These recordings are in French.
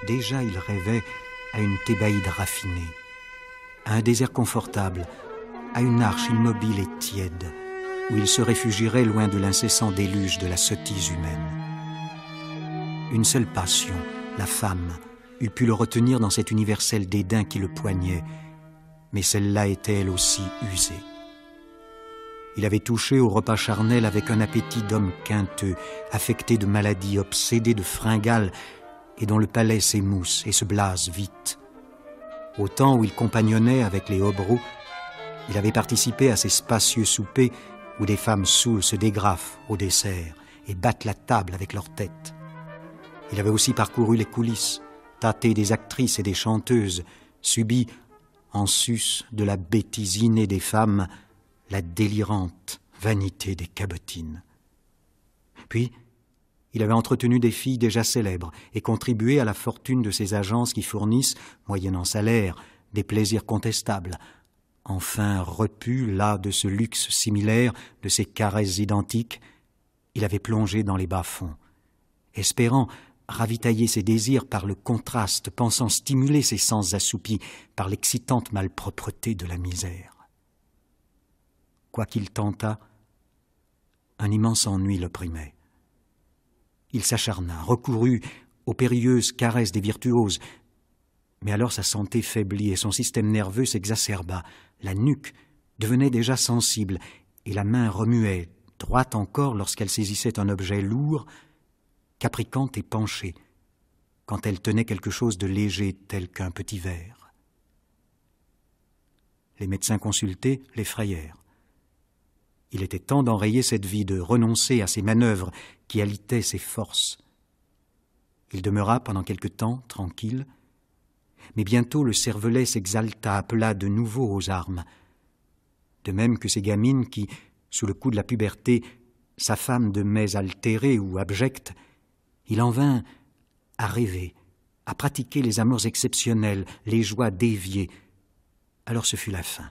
déjà il rêvait à une Thébaïde raffinée, à un désert confortable, à une arche immobile et tiède, où il se réfugierait loin de l'incessant déluge de la sottise humaine. Une seule passion, la femme, eût pu le retenir dans cet universel dédain qui le poignait, mais celle-là était elle aussi usée. Il avait touché au repas charnel avec un appétit d'homme quinteux, affecté de maladie, obsédé de fringales, et dont le palais s'émousse et se blase vite. Au temps où il compagnonnait avec les hobereaux, il avait participé à ces spacieux soupers où des femmes saoules se dégrafent au dessert et battent la table avec leurs têtes. Il avait aussi parcouru les coulisses, tâté des actrices et des chanteuses, subi, en sus de la bêtise innée des femmes, la délirante vanité des cabotines. Puis, il avait entretenu des filles déjà célèbres et contribué à la fortune de ces agences qui fournissent, moyennant salaire, des plaisirs contestables. Enfin repu, là, de ce luxe similaire, de ces caresses identiques, il avait plongé dans les bas-fonds, espérant ravitailler ses désirs par le contraste, pensant stimuler ses sens assoupis par l'excitante malpropreté de la misère. Quoi qu'il tentât, un immense ennui l'opprimait. Il s'acharna, recourut aux périlleuses caresses des virtuoses, mais alors sa santé faiblit et son système nerveux s'exacerba. La nuque devenait déjà sensible et la main remuait, droite encore lorsqu'elle saisissait un objet lourd, capricante et penchée, quand elle tenait quelque chose de léger tel qu'un petit verre. Les médecins consultés l'effrayèrent. Il était temps d'enrayer cette vie, de renoncer à ces manœuvres qui alitaient ses forces. Il demeura pendant quelque temps tranquille, mais bientôt le cervelet s'exalta, appela de nouveau aux armes. De même que ces gamines qui, sous le coup de la puberté, s'affament de mets altérés ou abjects, il en vint à rêver, à pratiquer les amours exceptionnelles, les joies déviées. Alors ce fut la fin.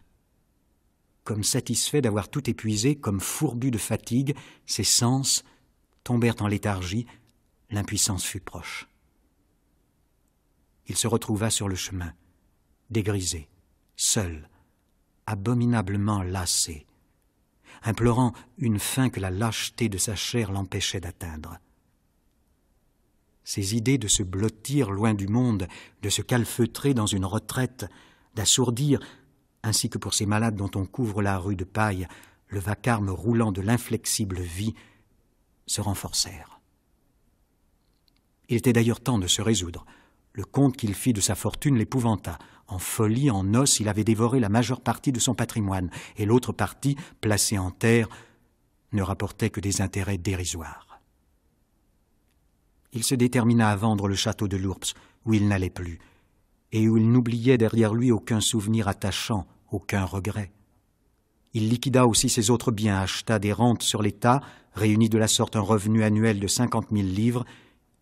Comme satisfait d'avoir tout épuisé, comme fourbu de fatigue, ses sens tombèrent en léthargie, l'impuissance fut proche. Il se retrouva sur le chemin, dégrisé, seul, abominablement lassé, implorant une fin que la lâcheté de sa chair l'empêchait d'atteindre. Ses idées de se blottir loin du monde, de se calfeutrer dans une retraite, d'assourdir, ainsi que pour ces malades dont on couvre la rue de paille, le vacarme roulant de l'inflexible vie, se renforcèrent. Il était d'ailleurs temps de se résoudre. Le compte qu'il fit de sa fortune l'épouvanta. En folie, en noces, il avait dévoré la majeure partie de son patrimoine, et l'autre partie, placée en terre, ne rapportait que des intérêts dérisoires. Il se détermina à vendre le château de Lourps, où il n'allait plus, et où il n'oubliait derrière lui aucun souvenir attachant, aucun regret. Il liquida aussi ses autres biens, acheta des rentes sur l'État, réunit de la sorte un revenu annuel de 50 000 livres,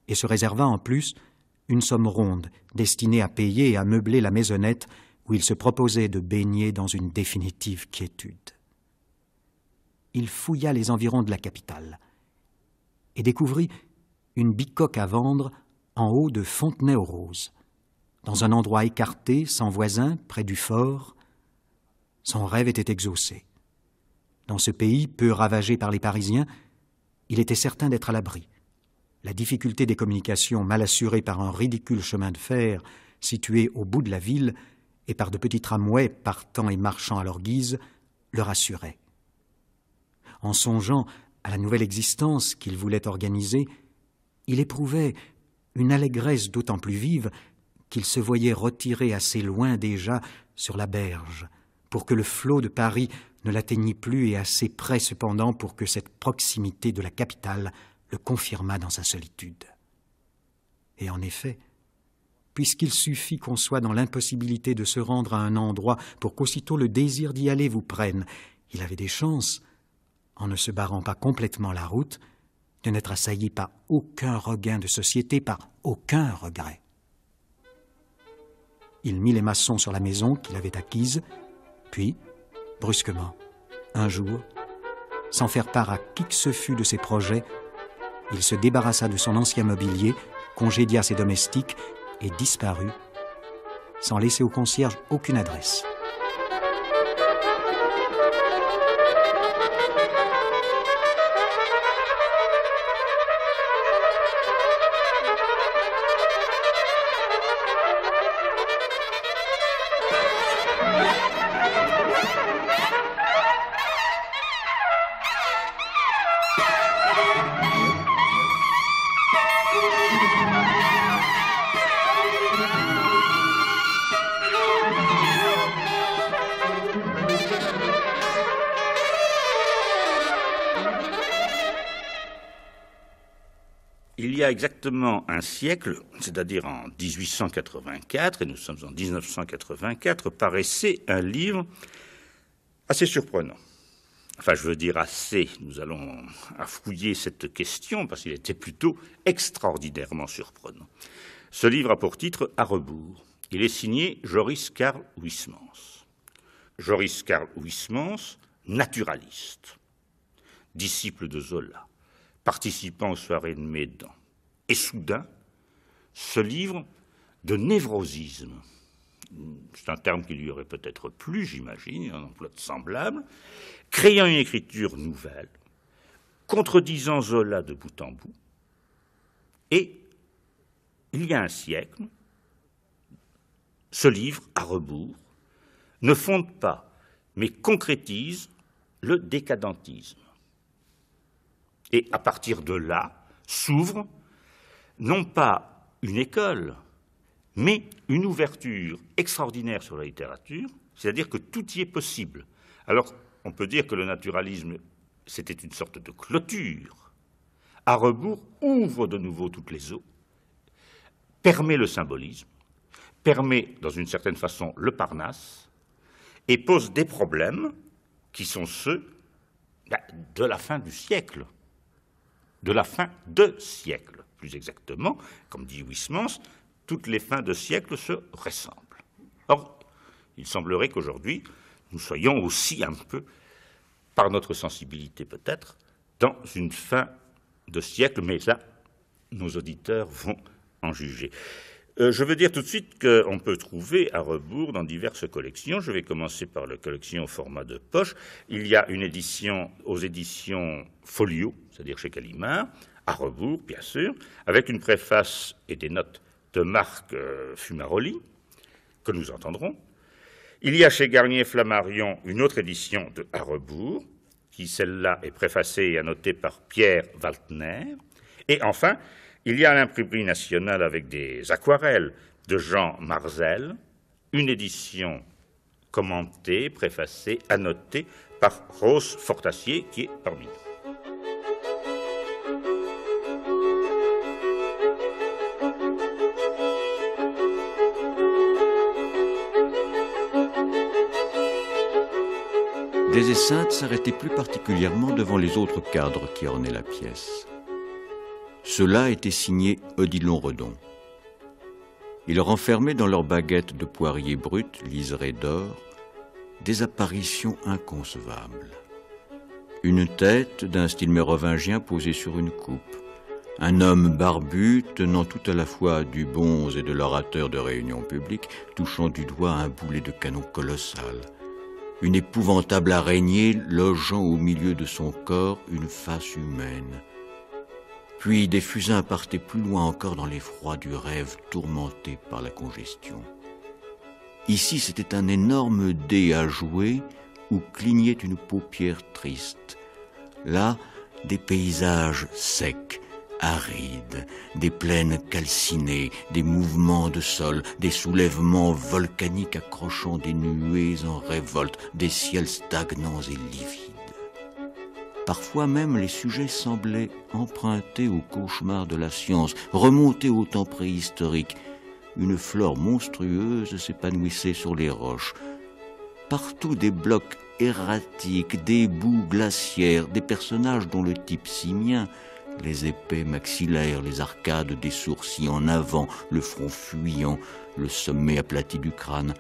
et se réserva en plus une somme ronde, destinée à payer et à meubler la maisonnette où il se proposait de baigner dans une définitive quiétude. Il fouilla les environs de la capitale et découvrit une bicoque à vendre en haut de Fontenay-aux-Roses, dans un endroit écarté, sans voisins, près du fort. Son rêve était exaucé. Dans ce pays, peu ravagé par les Parisiens, il était certain d'être à l'abri. La difficulté des communications, mal assurée par un ridicule chemin de fer situé au bout de la ville et par de petits tramways partant et marchant à leur guise, le rassurait. En songeant à la nouvelle existence qu'il voulait organiser, il éprouvait une allégresse d'autant plus vive qu'il se voyait retiré assez loin déjà sur la berge, pour que le flot de Paris ne l'atteignît plus et assez près cependant pour que cette proximité de la capitale le confirmât dans sa solitude. Et en effet, puisqu'il suffit qu'on soit dans l'impossibilité de se rendre à un endroit pour qu'aussitôt le désir d'y aller vous prenne, il avait des chances, en ne se barrant pas complètement la route, de n'être assailli par aucun regain de société, par aucun regret. Il mit les maçons sur la maison qu'il avait acquise, puis, brusquement, un jour, sans faire part à qui que ce fût de ses projets, il se débarrassa de son ancien mobilier, congédia ses domestiques et disparut, sans laisser au concierge aucune adresse. Il y a exactement un siècle, c'est-à-dire en 1884, et nous sommes en 1984, paraissait un livre assez surprenant. Enfin, je veux dire assez, nous allons fouiller cette question, parce qu'il était plutôt extraordinairement surprenant. Ce livre a pour titre « À rebours ». Il est signé Joris Karl Huysmans. Joris Karl Huysmans, naturaliste, disciple de Zola, participant aux soirées de Médan. Et soudain, ce livre de névrosisme, c'est un terme qui lui aurait peut-être plu, j'imagine, un emploi de semblable, créant une écriture nouvelle, contredisant Zola de bout en bout. Et, il y a un siècle, ce livre, à rebours, ne fonde pas, mais concrétise le décadentisme. Et à partir de là, s'ouvre non pas une école, mais une ouverture extraordinaire sur la littérature, c'est-à-dire que tout y est possible. Alors, on peut dire que le naturalisme, c'était une sorte de clôture. À rebours, ouvre de nouveau toutes les eaux, permet le symbolisme, permet, dans une certaine façon, le Parnasse, et pose des problèmes qui sont ceux de la fin du siècle. De la fin de siècle, plus exactement, comme dit Huysmans, toutes les fins de siècle se ressemblent. Or, il semblerait qu'aujourd'hui, nous soyons aussi un peu, par notre sensibilité peut-être, dans une fin de siècle, mais là, nos auditeurs vont en juger. Je veux dire tout de suite qu'on peut trouver à rebours dans diverses collections. Je vais commencer par la collection au format de poche. Il y a une édition aux éditions Folio, c'est-à-dire chez Gallimard, à rebours, bien sûr, avec une préface et des notes de Marc Fumaroli, que nous entendrons. Il y a chez Garnier-Flammarion une autre édition de à rebours, qui, celle-là, est préfacée et annotée par Pierre Waltner. Et enfin, il y a l'imprimerie nationale avec des aquarelles de Jean Marzel, une édition commentée, préfacée, annotée par Rose Fortassier, qui est parmi nous. Des Esseintes s'arrêtait plus particulièrement devant les autres cadres qui ornaient la pièce. Ceux-là étaient signés Odilon Redon. Ils renfermaient dans leurs baguettes de poirier brut, liserées d'or, des apparitions inconcevables. Une tête d'un style mérovingien posée sur une coupe, un homme barbu tenant tout à la fois du bonze et de l'orateur de réunion publique, touchant du doigt un boulet de canon colossal, une épouvantable araignée logeant au milieu de son corps une face humaine. Puis des fusains partaient plus loin encore dans l'effroi du rêve tourmenté par la congestion. Ici, c'était un énorme dé à jouer où clignait une paupière triste. Là, des paysages secs, arides, des plaines calcinées, des mouvements de sol, des soulèvements volcaniques accrochant des nuées en révolte, des ciels stagnants et livides. Parfois même, les sujets semblaient empruntés au cauchemar de la science, remonter au temps préhistorique. Une flore monstrueuse s'épanouissait sur les roches. Partout des blocs erratiques, des boues glaciaires, des personnages dont le type simien, les épais maxillaires, les arcades des sourcils en avant, le front fuyant, le sommet aplati du crâne,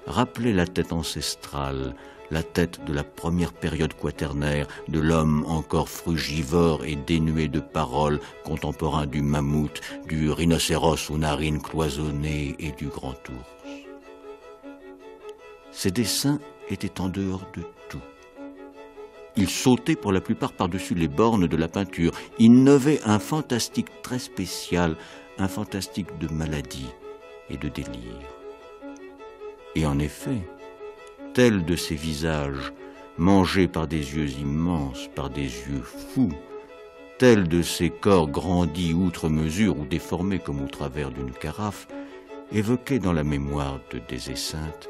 rappelaient la tête ancestrale, la tête de la première période quaternaire, de l'homme encore frugivore et dénué de paroles, contemporain du mammouth, du rhinocéros aux narines cloisonnées et du grand ours. Ces dessins étaient en dehors de tout. Ils sautaient pour la plupart par-dessus les bornes de la peinture, innovaient un fantastique très spécial, un fantastique de maladie et de délire. Et en effet, tel de ces visages, mangés par des yeux immenses, par des yeux fous, tel de ces corps grandis outre mesure ou déformés comme au travers d'une carafe, évoquaient dans la mémoire de Des-Esseintes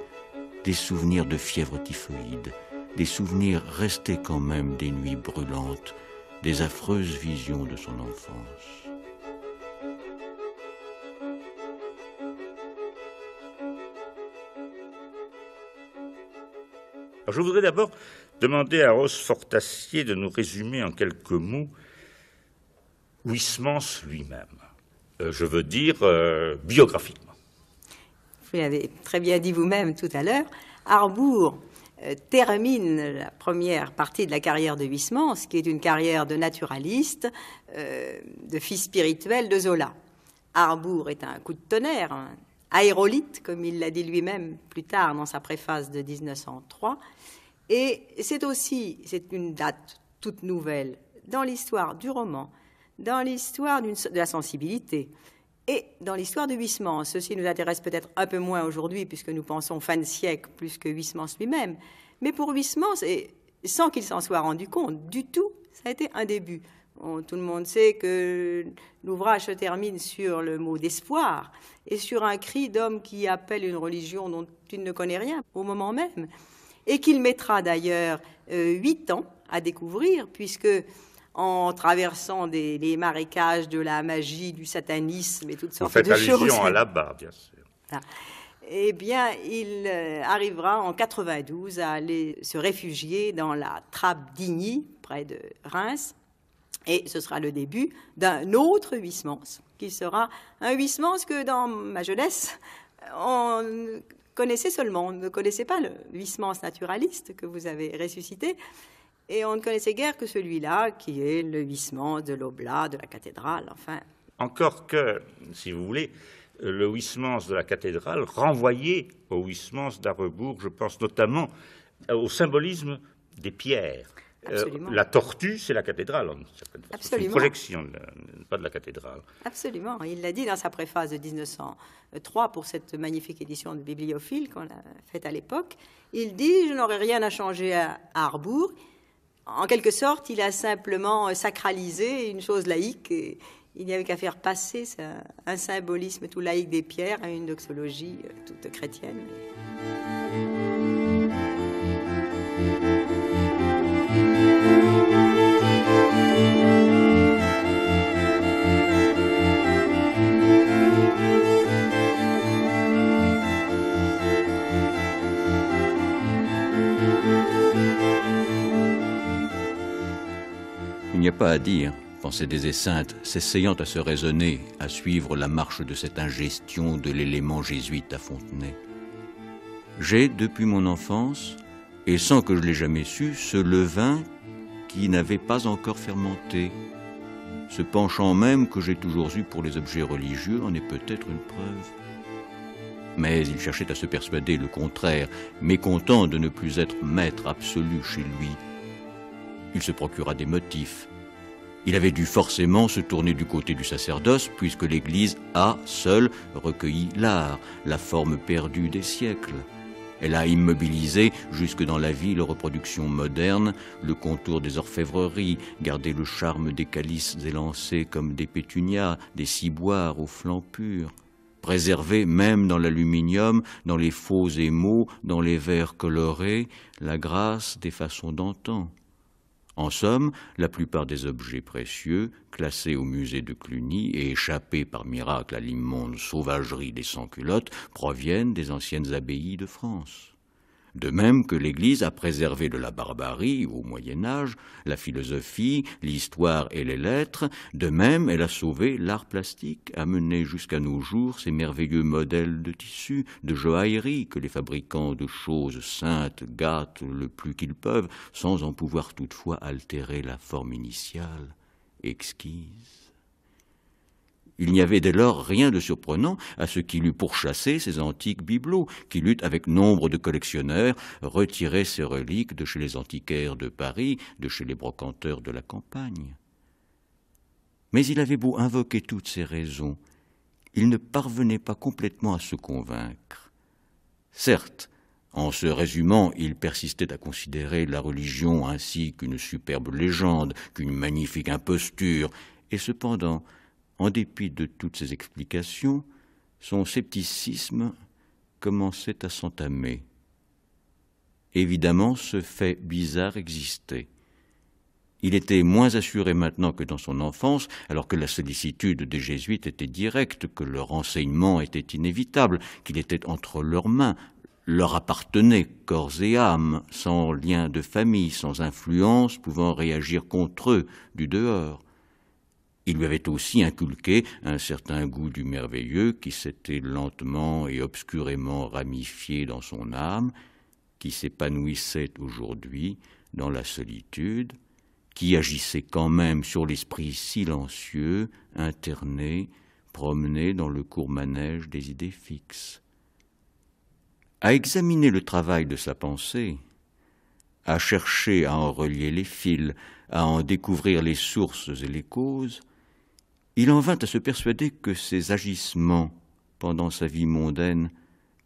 des souvenirs de fièvre typhoïde, des souvenirs restés quand même des nuits brûlantes, des affreuses visions de son enfance. Alors, je voudrais d'abord demander à Rose Fortassier de nous résumer en quelques mots Huysmans lui-même. Je veux dire biographiquement. Vous l'avez très bien dit vous-même tout à l'heure, Harbour termine la première partie de la carrière de Huysmans, qui est une carrière de naturaliste, de fils spirituel de Zola. Harbour est un coup de tonnerre, un aérolite, comme il l'a dit lui-même plus tard dans sa préface de 1903. Et c'est une date toute nouvelle dans l'histoire du roman, dans l'histoire de la sensibilité et dans l'histoire de Huysmans. Ceci nous intéresse peut-être un peu moins aujourd'hui puisque nous pensons fin de siècle plus que Huysmans lui-même. Mais pour Huysmans, et sans qu'il s'en soit rendu compte du tout, ça a été un début. Tout le monde sait que l'ouvrage se termine sur le mot d'espoir et sur un cri d'homme qui appelle une religion dont il ne connaît rien au moment même et qu'il mettra d'ailleurs 8 ans à découvrir puisque en traversant les marécages de la magie, du satanisme et toutes sortes de choses. Vous faites allusion à là-bas, bien sûr. Ah. Eh bien, il arrivera en 92 à aller se réfugier dans la trappe d'Igny, près de Reims. Et ce sera le début d'un autre Huysmans, qui sera un Huysmans que dans ma jeunesse, on connaissait seulement. On ne connaissait pas le Huysmans naturaliste que vous avez ressuscité. Et on ne connaissait guère que celui-là, qui est le Huysmans de l'Oblat, de la cathédrale, enfin. Encore que, si vous voulez, le Huysmans de la cathédrale renvoyait au Huysmans d'Harbour, je pense notamment au symbolisme des pierres. La tortue, c'est la cathédrale, en certaine façon. C'est une projection, pas de la cathédrale. Absolument. Il l'a dit dans sa préface de 1903 pour cette magnifique édition de Bibliophile qu'on a faite à l'époque. Il dit « Je n'aurais rien à changer à Harbour ». En quelque sorte, il a simplement sacralisé une chose laïque. Et il n'y avait qu'à faire passer un symbolisme tout laïque des pierres à une doxologie toute chrétienne. Il n'y a pas à dire, pensait Des-Esseintes, s'essayant à se raisonner, à suivre la marche de cette ingestion de l'élément jésuite à Fontenay. J'ai, depuis mon enfance, et sans que je l'ai jamais su, ce levain qui n'avait pas encore fermenté. Ce penchant même que j'ai toujours eu pour les objets religieux en est peut-être une preuve. Mais il cherchait à se persuader le contraire, mécontent de ne plus être maître absolu chez lui. Il se procura des motifs. Il avait dû forcément se tourner du côté du sacerdoce, puisque l'Église a, seule, recueilli l'art, la forme perdue des siècles. Elle a immobilisé, jusque dans la ville reproduction moderne, le contour des orfèvreries, gardé le charme des calices élancés comme des pétunias, des ciboires aux flancs purs, préservé même dans l'aluminium, dans les faux émaux, dans les verres colorés, la grâce des façons d'antan. En somme, la plupart des objets précieux, classés au musée de Cluny et échappés par miracle à l'immonde sauvagerie des sans-culottes, proviennent des anciennes abbayes de France. De même que l'Église a préservé de la barbarie, au Moyen-Âge, la philosophie, l'histoire et les lettres, de même elle a sauvé l'art plastique, amené jusqu'à nos jours ces merveilleux modèles de tissus, de joaillerie que les fabricants de choses saintes gâtent le plus qu'ils peuvent, sans en pouvoir toutefois altérer la forme initiale, exquise. Il n'y avait dès lors rien de surprenant à ce qu'il eût pourchassé ces antiques bibelots, qu'il eût, avec nombre de collectionneurs, retiré ces reliques de chez les antiquaires de Paris, de chez les brocanteurs de la campagne. Mais il avait beau invoquer toutes ces raisons, il ne parvenait pas complètement à se convaincre. Certes, en se résumant, il persistait à considérer la religion ainsi qu'une superbe légende, qu'une magnifique imposture, et cependant, en dépit de toutes ces explications, son scepticisme commençait à s'entamer. Évidemment, ce fait bizarre existait. Il était moins assuré maintenant que dans son enfance, alors que la sollicitude des jésuites était directe, que leur enseignement était inévitable, qu'il était entre leurs mains, leur appartenait corps et âme, sans lien de famille, sans influence pouvant réagir contre eux du dehors. Il lui avait aussi inculqué un certain goût du merveilleux qui s'était lentement et obscurément ramifié dans son âme, qui s'épanouissait aujourd'hui dans la solitude, qui agissait quand même sur l'esprit silencieux, interné, promené dans le court manège des idées fixes. À examiner le travail de sa pensée, à chercher à en relier les fils, à en découvrir les sources et les causes, il en vint à se persuader que ses agissements pendant sa vie mondaine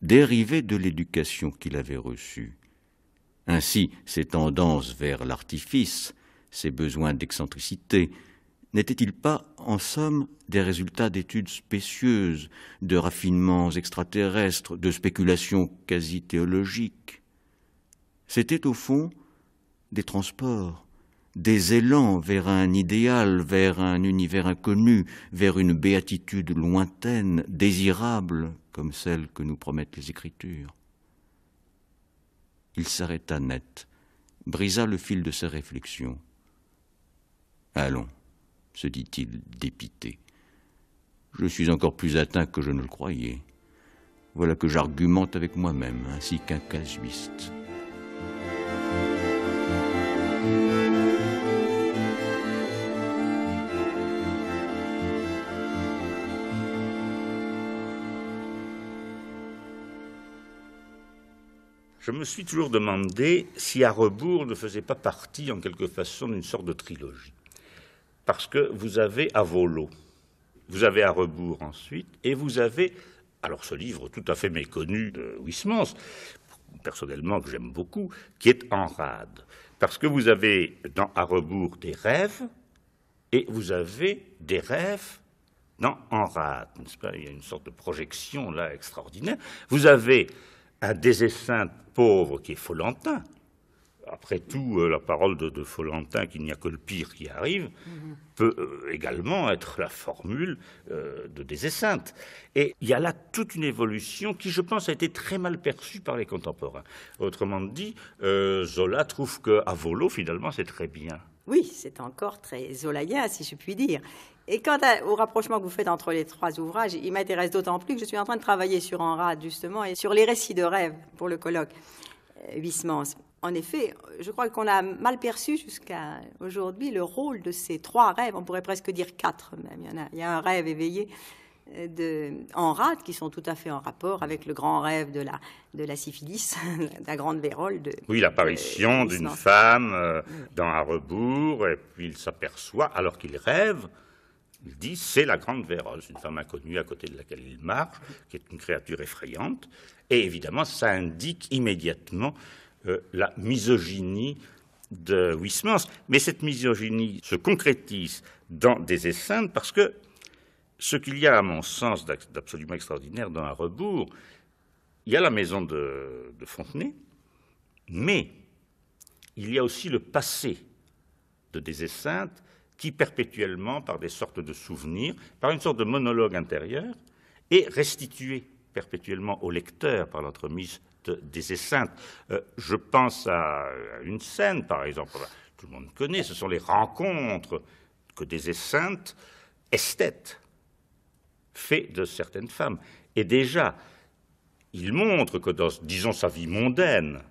dérivaient de l'éducation qu'il avait reçue. Ainsi, ses tendances vers l'artifice, ses besoins d'excentricité, n'étaient-ils pas, en somme, des résultats d'études spécieuses, de raffinements extraterrestres, de spéculations quasi théologiques? C'était, au fond, des transports, des élans vers un idéal, vers un univers inconnu, vers une béatitude lointaine, désirable, comme celle que nous promettent les Écritures. Il s'arrêta net, brisa le fil de ses réflexions. « Allons, se dit-il dépité, je suis encore plus atteint que je ne le croyais. Voilà que j'argumente avec moi-même, ainsi qu'un casuiste. » Je me suis toujours demandé si À rebours ne faisait pas partie, en quelque façon, d'une sorte de trilogie. Parce que vous avez À volo, vous avez À rebours ensuite, et vous avez, alors ce livre tout à fait méconnu de Huysmans, personnellement que j'aime beaucoup, qui est En rade. Parce que vous avez dans À rebours des rêves, et vous avez des rêves dans En rade, n'est-ce pas? Il y a une sorte de projection là extraordinaire. Vous avez un désessin pauvre qui est Follentin. Après tout, la parole de Follentin, qu'il n'y a que le pire qui arrive, peut également être la formule de Désessinte. Et il y a là toute une évolution qui, je pense, a été très mal perçue par les contemporains. Autrement dit, Zola trouve qu'À volo, finalement, c'est très bien. Oui, c'est encore très zolaïen, si je puis dire. Et quant au rapprochement que vous faites entre les trois ouvrages, il m'intéresse d'autant plus que je suis en train de travailler sur En rade, justement, et sur les récits de rêve pour le colloque Huysmans. En effet, je crois qu'on a mal perçu jusqu'à aujourd'hui le rôle de ces trois rêves, on pourrait presque dire quatre même. Il y a un rêve éveillé En rade qui sont tout à fait en rapport avec le grand rêve de la syphilis, la grande vérole. Oui, l'apparition d'une femme dans À rebours, et puis il s'aperçoit, alors qu'il rêve, il dit c'est la grande vérole, c'est une femme inconnue à côté de laquelle il marche, qui est une créature effrayante, et évidemment ça indique immédiatement la misogynie de Huysmans. Mais cette misogynie se concrétise dans Désessinte parce que ce qu'il y a, à mon sens, d'absolument extraordinaire dans À rebours, il y a la maison de Fontenay, mais il y a aussi le passé de Désessinte qui, perpétuellement, par des sortes de souvenirs, par une sorte de monologue intérieur, est restitué perpétuellement au lecteur par l'entremise des Esseintes. Je pense à une scène, par exemple, tout le monde connaît, ce sont les rencontres que des Esseintes, esthètes, fait de certaines femmes. Et déjà, il montre que dans, disons, sa vie mondaine,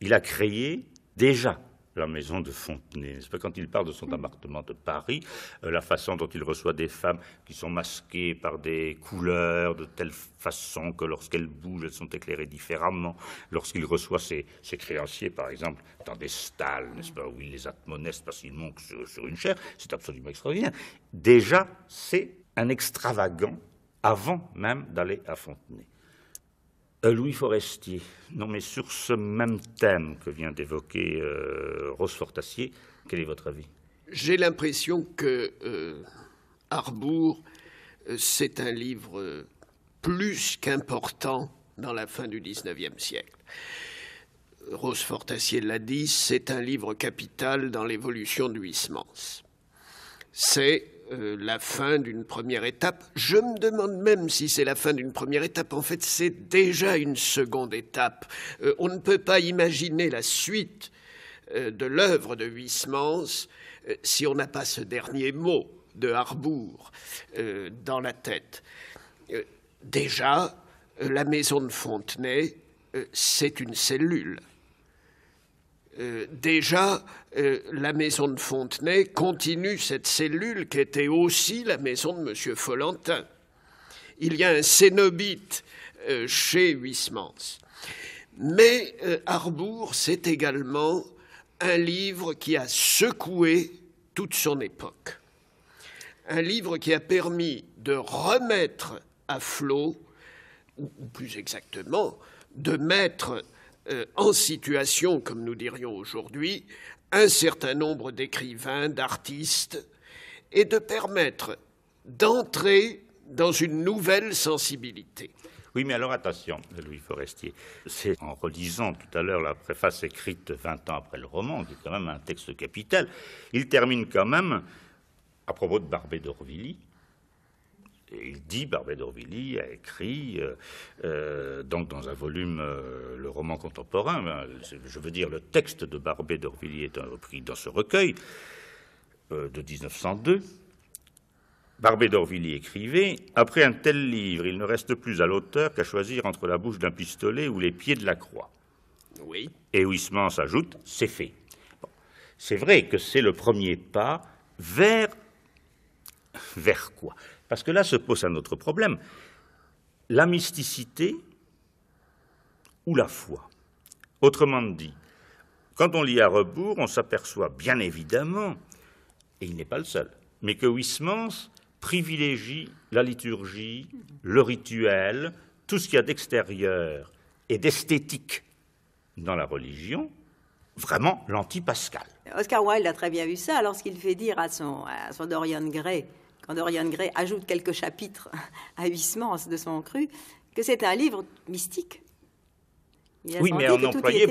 il a créé déjà la maison de Fontenay. N'est-ce pas, quand il parle de son appartement de Paris, la façon dont il reçoit des femmes qui sont masquées par des couleurs de telle façon que lorsqu'elles bougent, elles sont éclairées différemment. Lorsqu'il reçoit ses créanciers, par exemple, dans des stalles, n'est-ce pas, où il les admoneste parce qu'ils montent sur une chaire, c'est absolument extraordinaire. Déjà, c'est un extravagant avant même d'aller à Fontenay. Louis Forestier, non mais sur ce même thème que vient d'évoquer Rose Fortassier, quel est votre avis? J'ai l'impression que Harbour, c'est un livre plus qu'important dans la fin du XIXe siècle. Rose Fortassier l'a dit, c'est un livre capital dans l'évolution du Huysmans. C'est la fin d'une première étape. Je me demande même si c'est la fin d'une première étape. En fait, c'est déjà une seconde étape. On ne peut pas imaginer la suite de l'œuvre de Huysmans si on n'a pas ce dernier mot de Harbour dans la tête. Déjà, la maison de Fontenay, c'est une cellule. Déjà, la maison de Fontenay continue cette cellule qui était aussi la maison de M. Follentin. Il y a un cénobite chez Huysmans. Mais Harbour, c'est également un livre qui a secoué toute son époque. Un livre qui a permis de remettre à flot, ou plus exactement, de mettre en situation, comme nous dirions aujourd'hui, un certain nombre d'écrivains, d'artistes, et de permettre d'entrer dans une nouvelle sensibilité. Oui, mais alors attention, Louis Forestier, c'est en relisant tout à l'heure la préface écrite 20 ans après le roman, qui est quand même un texte capital, il termine quand même, à propos de Barbey d'Aurevilly, et il dit, Barbey d'Aurevilly a écrit, donc dans un volume, le roman contemporain, je veux dire, le texte de Barbey d'Aurevilly est repris dans ce recueil de 1902. Barbey d'Aurevilly écrivait « Après un tel livre, il ne reste plus à l'auteur qu'à choisir entre la bouche d'un pistolet ou les pieds de la croix. » Oui. Et Huysmans ajoute « C'est fait. Bon. » C'est vrai que c'est le premier pas vers quoi? Parce que là se pose un autre problème. La mysticité ou la foi? Autrement dit, quand on lit à rebours, on s'aperçoit bien évidemment, et il n'est pas le seul, mais que Huysmans privilégie la liturgie, le rituel, tout ce qu'il y a d'extérieur et d'esthétique dans la religion, vraiment l'anti-Pascal. Oscar Wilde a très bien vu ça lorsqu'il fait dire à son Dorian Gray, quand Dorian Gray ajoute quelques chapitres à Huysmans de son cru, que c'est un livre mystique. Oui, mais on employait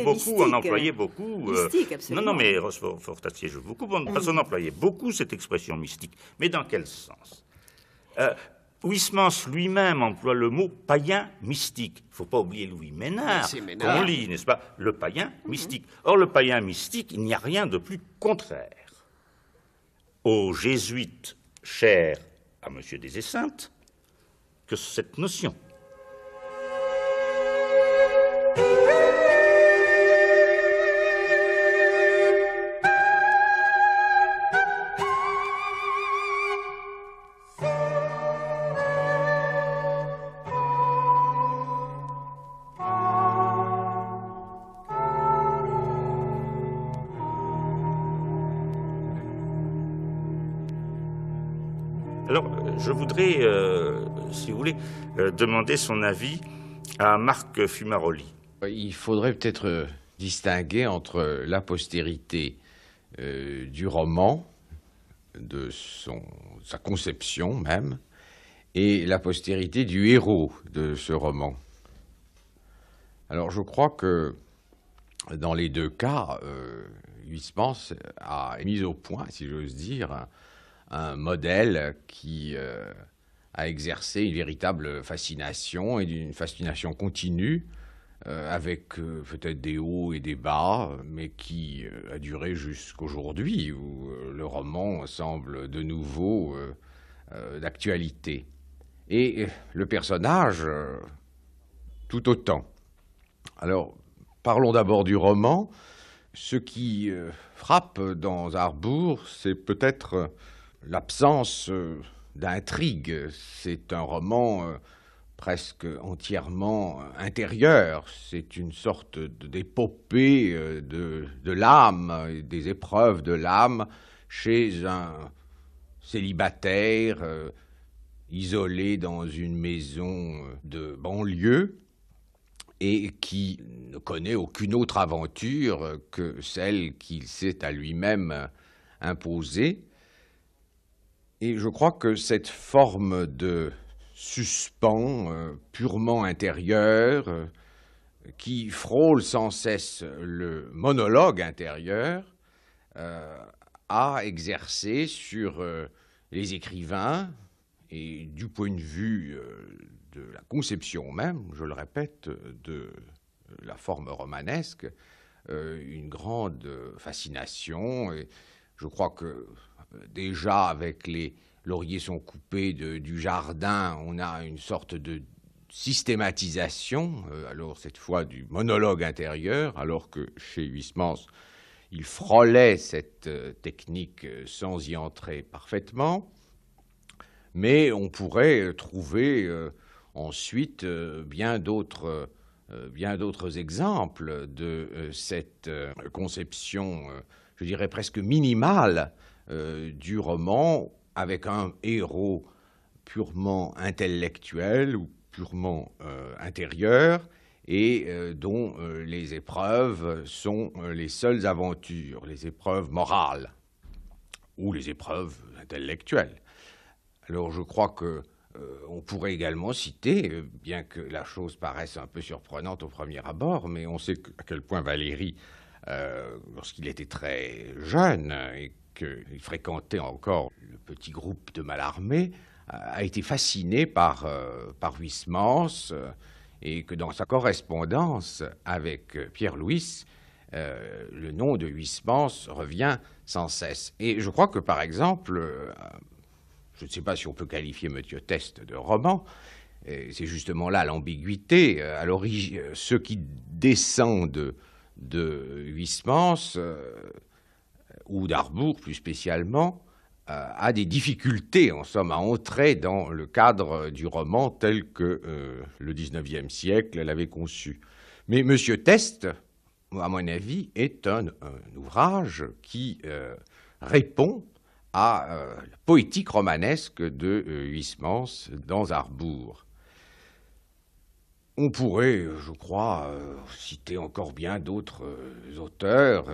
beaucoup. Mystique, absolument. Non, mais Rose Fortassier joue beaucoup. Parce qu'on employait beaucoup cette expression mystique. Mais dans quel sens? Huysmans lui-même emploie le mot païen mystique. Il ne faut pas oublier Louis Ménard, qu'on lit, n'est-ce pas? Le païen mystique. Or, le païen mystique, il n'y a rien de plus contraire aux jésuites chers à M. des Esseintes que cette notion. Alors, je voudrais, si vous voulez, demander son avis à Marc Fumaroli. Il faudrait peut-être distinguer entre la postérité du roman, de sa conception même, et la postérité du héros de ce roman. Alors, je crois que dans les deux cas, Huysmans a mis au point, si j'ose dire, un modèle qui a exercé une véritable fascination et d'une fascination continue avec peut-être des hauts et des bas, mais qui a duré jusqu'aujourd'hui, où le roman semble de nouveau d'actualité. Et le personnage, tout autant. Alors, parlons d'abord du roman. Ce qui frappe dans Harbour, c'est peut-être l'absence d'intrigue. C'est un roman presque entièrement intérieur. C'est une sorte d'épopée de l'âme, des épreuves de l'âme chez un célibataire isolé dans une maison de banlieue et qui ne connaît aucune autre aventure que celle qu'il s'est à lui-même imposée. Et je crois que cette forme de suspens purement intérieur, qui frôle sans cesse le monologue intérieur, a exercé sur les écrivains, et du point de vue de la conception même, je le répète, de la forme romanesque, une grande fascination. Et je crois que déjà avec les lauriers sont coupés du jardin, on a une sorte de systématisation, alors cette fois du monologue intérieur, alors que chez Huysmans, il frôlait cette technique sans y entrer parfaitement. Mais on pourrait trouver ensuite bien d'autres exemples de cette conception, je dirais presque minimale, du roman, avec un héros purement intellectuel ou purement intérieur, et dont les épreuves sont les seules aventures, les épreuves morales ou les épreuves intellectuelles. Alors je crois que on pourrait également citer, bien que la chose paraisse un peu surprenante au premier abord, mais on sait à quel point Valéry, lorsqu'il était très jeune et qu'il fréquentait encore le petit groupe de Mallarmé, a été fasciné par Huysmans, et que dans sa correspondance avec Pierre Louys, le nom de Huysmans revient sans cesse. Et je crois que, par exemple, je ne sais pas si on peut qualifier Monsieur Teste de roman, c'est justement là l'ambiguïté. À l'origine, ceux qui descendent de Huysmans, ou d'Harbour plus spécialement, a des difficultés, en somme, à entrer dans le cadre du roman tel que le XIXe siècle l'avait conçu. Mais Monsieur Teste, à mon avis, est un ouvrage qui répond à la poétique romanesque de Huysmans dans Harbour. On pourrait, je crois, citer encore bien d'autres auteurs,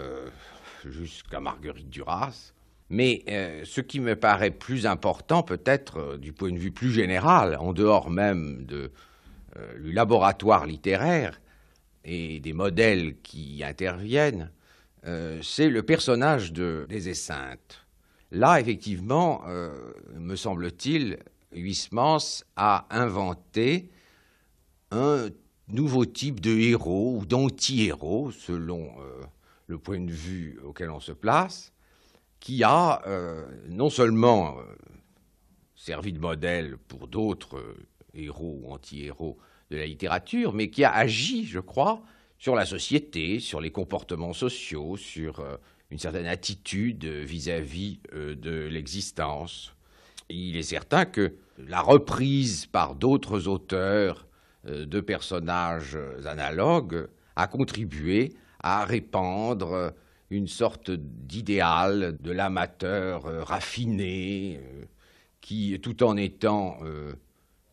jusqu'à Marguerite Duras. Mais ce qui me paraît plus important, peut-être du point de vue plus général, en dehors même du laboratoire littéraire et des modèles qui y interviennent, c'est le personnage des Esseintes. Là, effectivement, me semble-t-il, Huysmans a inventé un nouveau type de héros ou d'anti-héros, selon le point de vue auquel on se place, qui a non seulement servi de modèle pour d'autres héros ou anti-héros de la littérature, mais qui a agi, je crois, sur la société, sur les comportements sociaux, sur une certaine attitude vis-à-vis de l'existence. Il est certain que la reprise par d'autres auteurs de personnages analogues a contribué à répandre une sorte d'idéal de l'amateur raffiné qui, tout en étant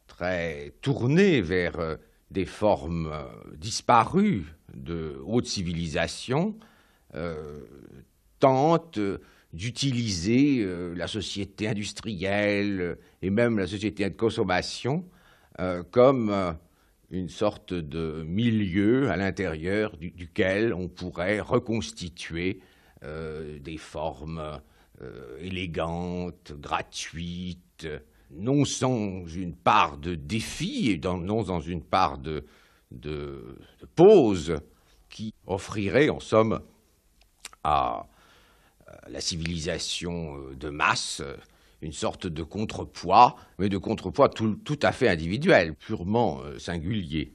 très tourné vers des formes disparues de haute civilisation, tente d'utiliser la société industrielle et même la société de consommation comme une sorte de milieu à l'intérieur duquel on pourrait reconstituer des formes élégantes, gratuites, non sans une part de défi et non dans une part de de pause qui offrirait, en somme, à la civilisation de masse une sorte de contrepoids, mais de contrepoids tout à fait individuel, purement singulier.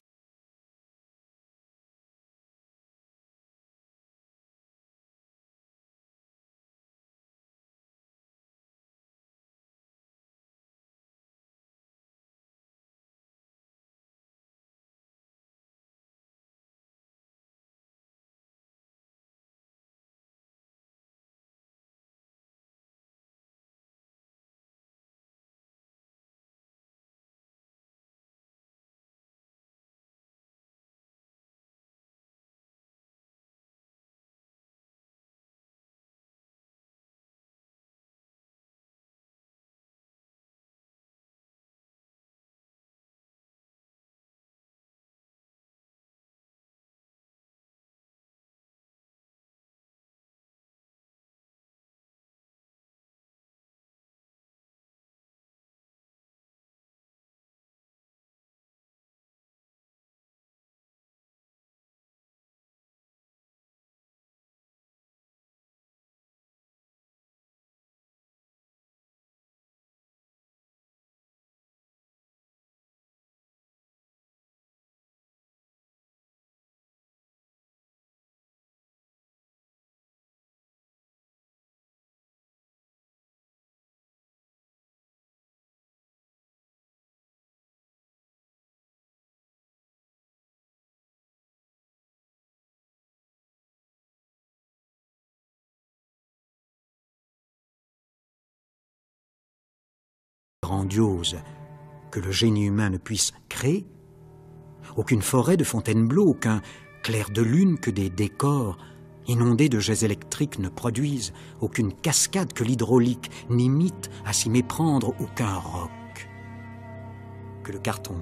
Grandiose que le génie humain ne puisse créer. Aucune forêt de Fontainebleau, aucun clair de lune que des décors inondés de jets électriques ne produisent, aucune cascade que l'hydraulique n'imite à s'y méprendre, aucun roc que le carton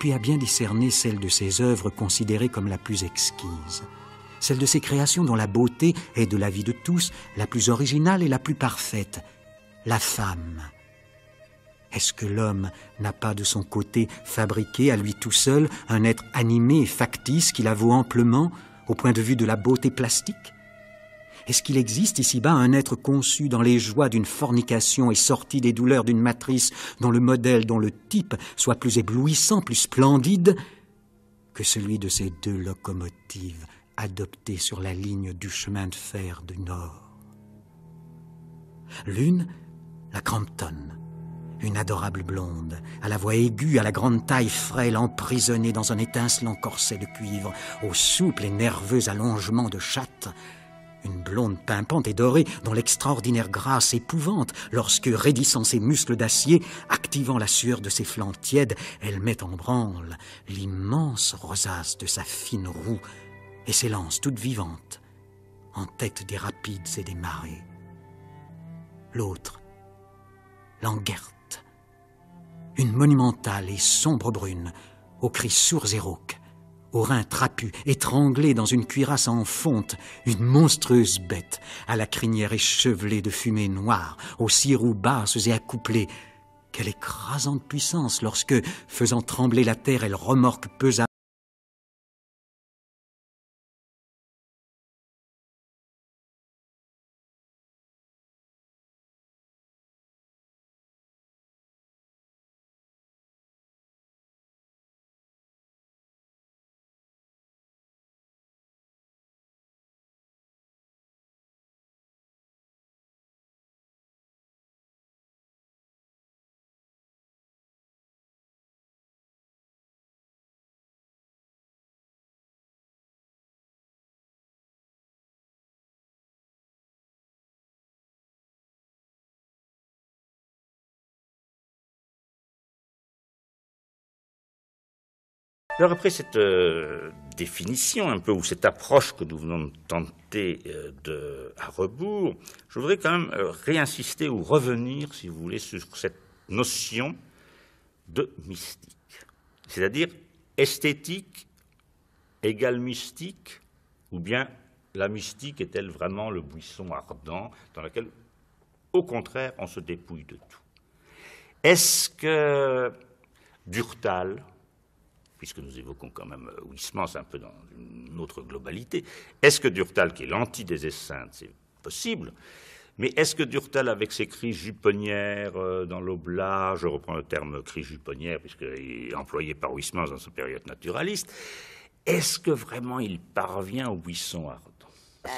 puis à bien discerner celle de ses œuvres considérée comme la plus exquise, celle de ses créations dont la beauté est, de l'avis de tous, la plus originale et la plus parfaite, la femme. Est-ce que l'homme n'a pas de son côté fabriqué à lui tout seul un être animé et factice qui la vaut amplement au point de vue de la beauté plastique? Est-ce qu'il existe ici-bas un être conçu dans les joies d'une fornication et sorti des douleurs d'une matrice dont le modèle, dont le type soit plus éblouissant, plus splendide que celui de ces deux locomotives adoptées sur la ligne du chemin de fer du Nord? L'une, la Crampton, une adorable blonde, à la voix aiguë, à la grande taille frêle, emprisonnée dans un étincelant corset de cuivre, au souple et nerveux allongement de chatte. Une blonde pimpante et dorée dont l'extraordinaire grâce épouvante lorsque, raidissant ses muscles d'acier, activant la sueur de ses flancs tièdes, elle met en branle l'immense rosace de sa fine roue et s'élance toute vivante en tête des rapides et des marées. L'autre, Languerte, une monumentale et sombre brune, aux cris sourds et rauques, aux reins trapus, étranglée dans une cuirasse en fonte, une monstrueuse bête, à la crinière échevelée de fumée noire, aux 6 roues basses et accouplées. Quelle écrasante puissance lorsque, faisant trembler la terre, elle remorque pesamment. Alors après cette définition un peu, ou cette approche que nous venons de tenter à rebours, je voudrais quand même réinsister ou revenir, si vous voulez, sur cette notion de mystique. C'est-à-dire esthétique égale mystique, ou bien la mystique est-elle vraiment le buisson ardent dans lequel, au contraire, on se dépouille de tout? Est-ce que Durtal, puisque nous évoquons quand même Huysmans un peu dans une autre globalité, est-ce que Durtal, qui est l'anti des Esseintes, c'est possible, mais est-ce que Durtal, avec ses crises juponnières dans l'Oblast, je reprends le terme crise juponnière, puisqu'il est employé par Huysmans dans sa période naturaliste, est-ce que vraiment il parvient au buisson ardent?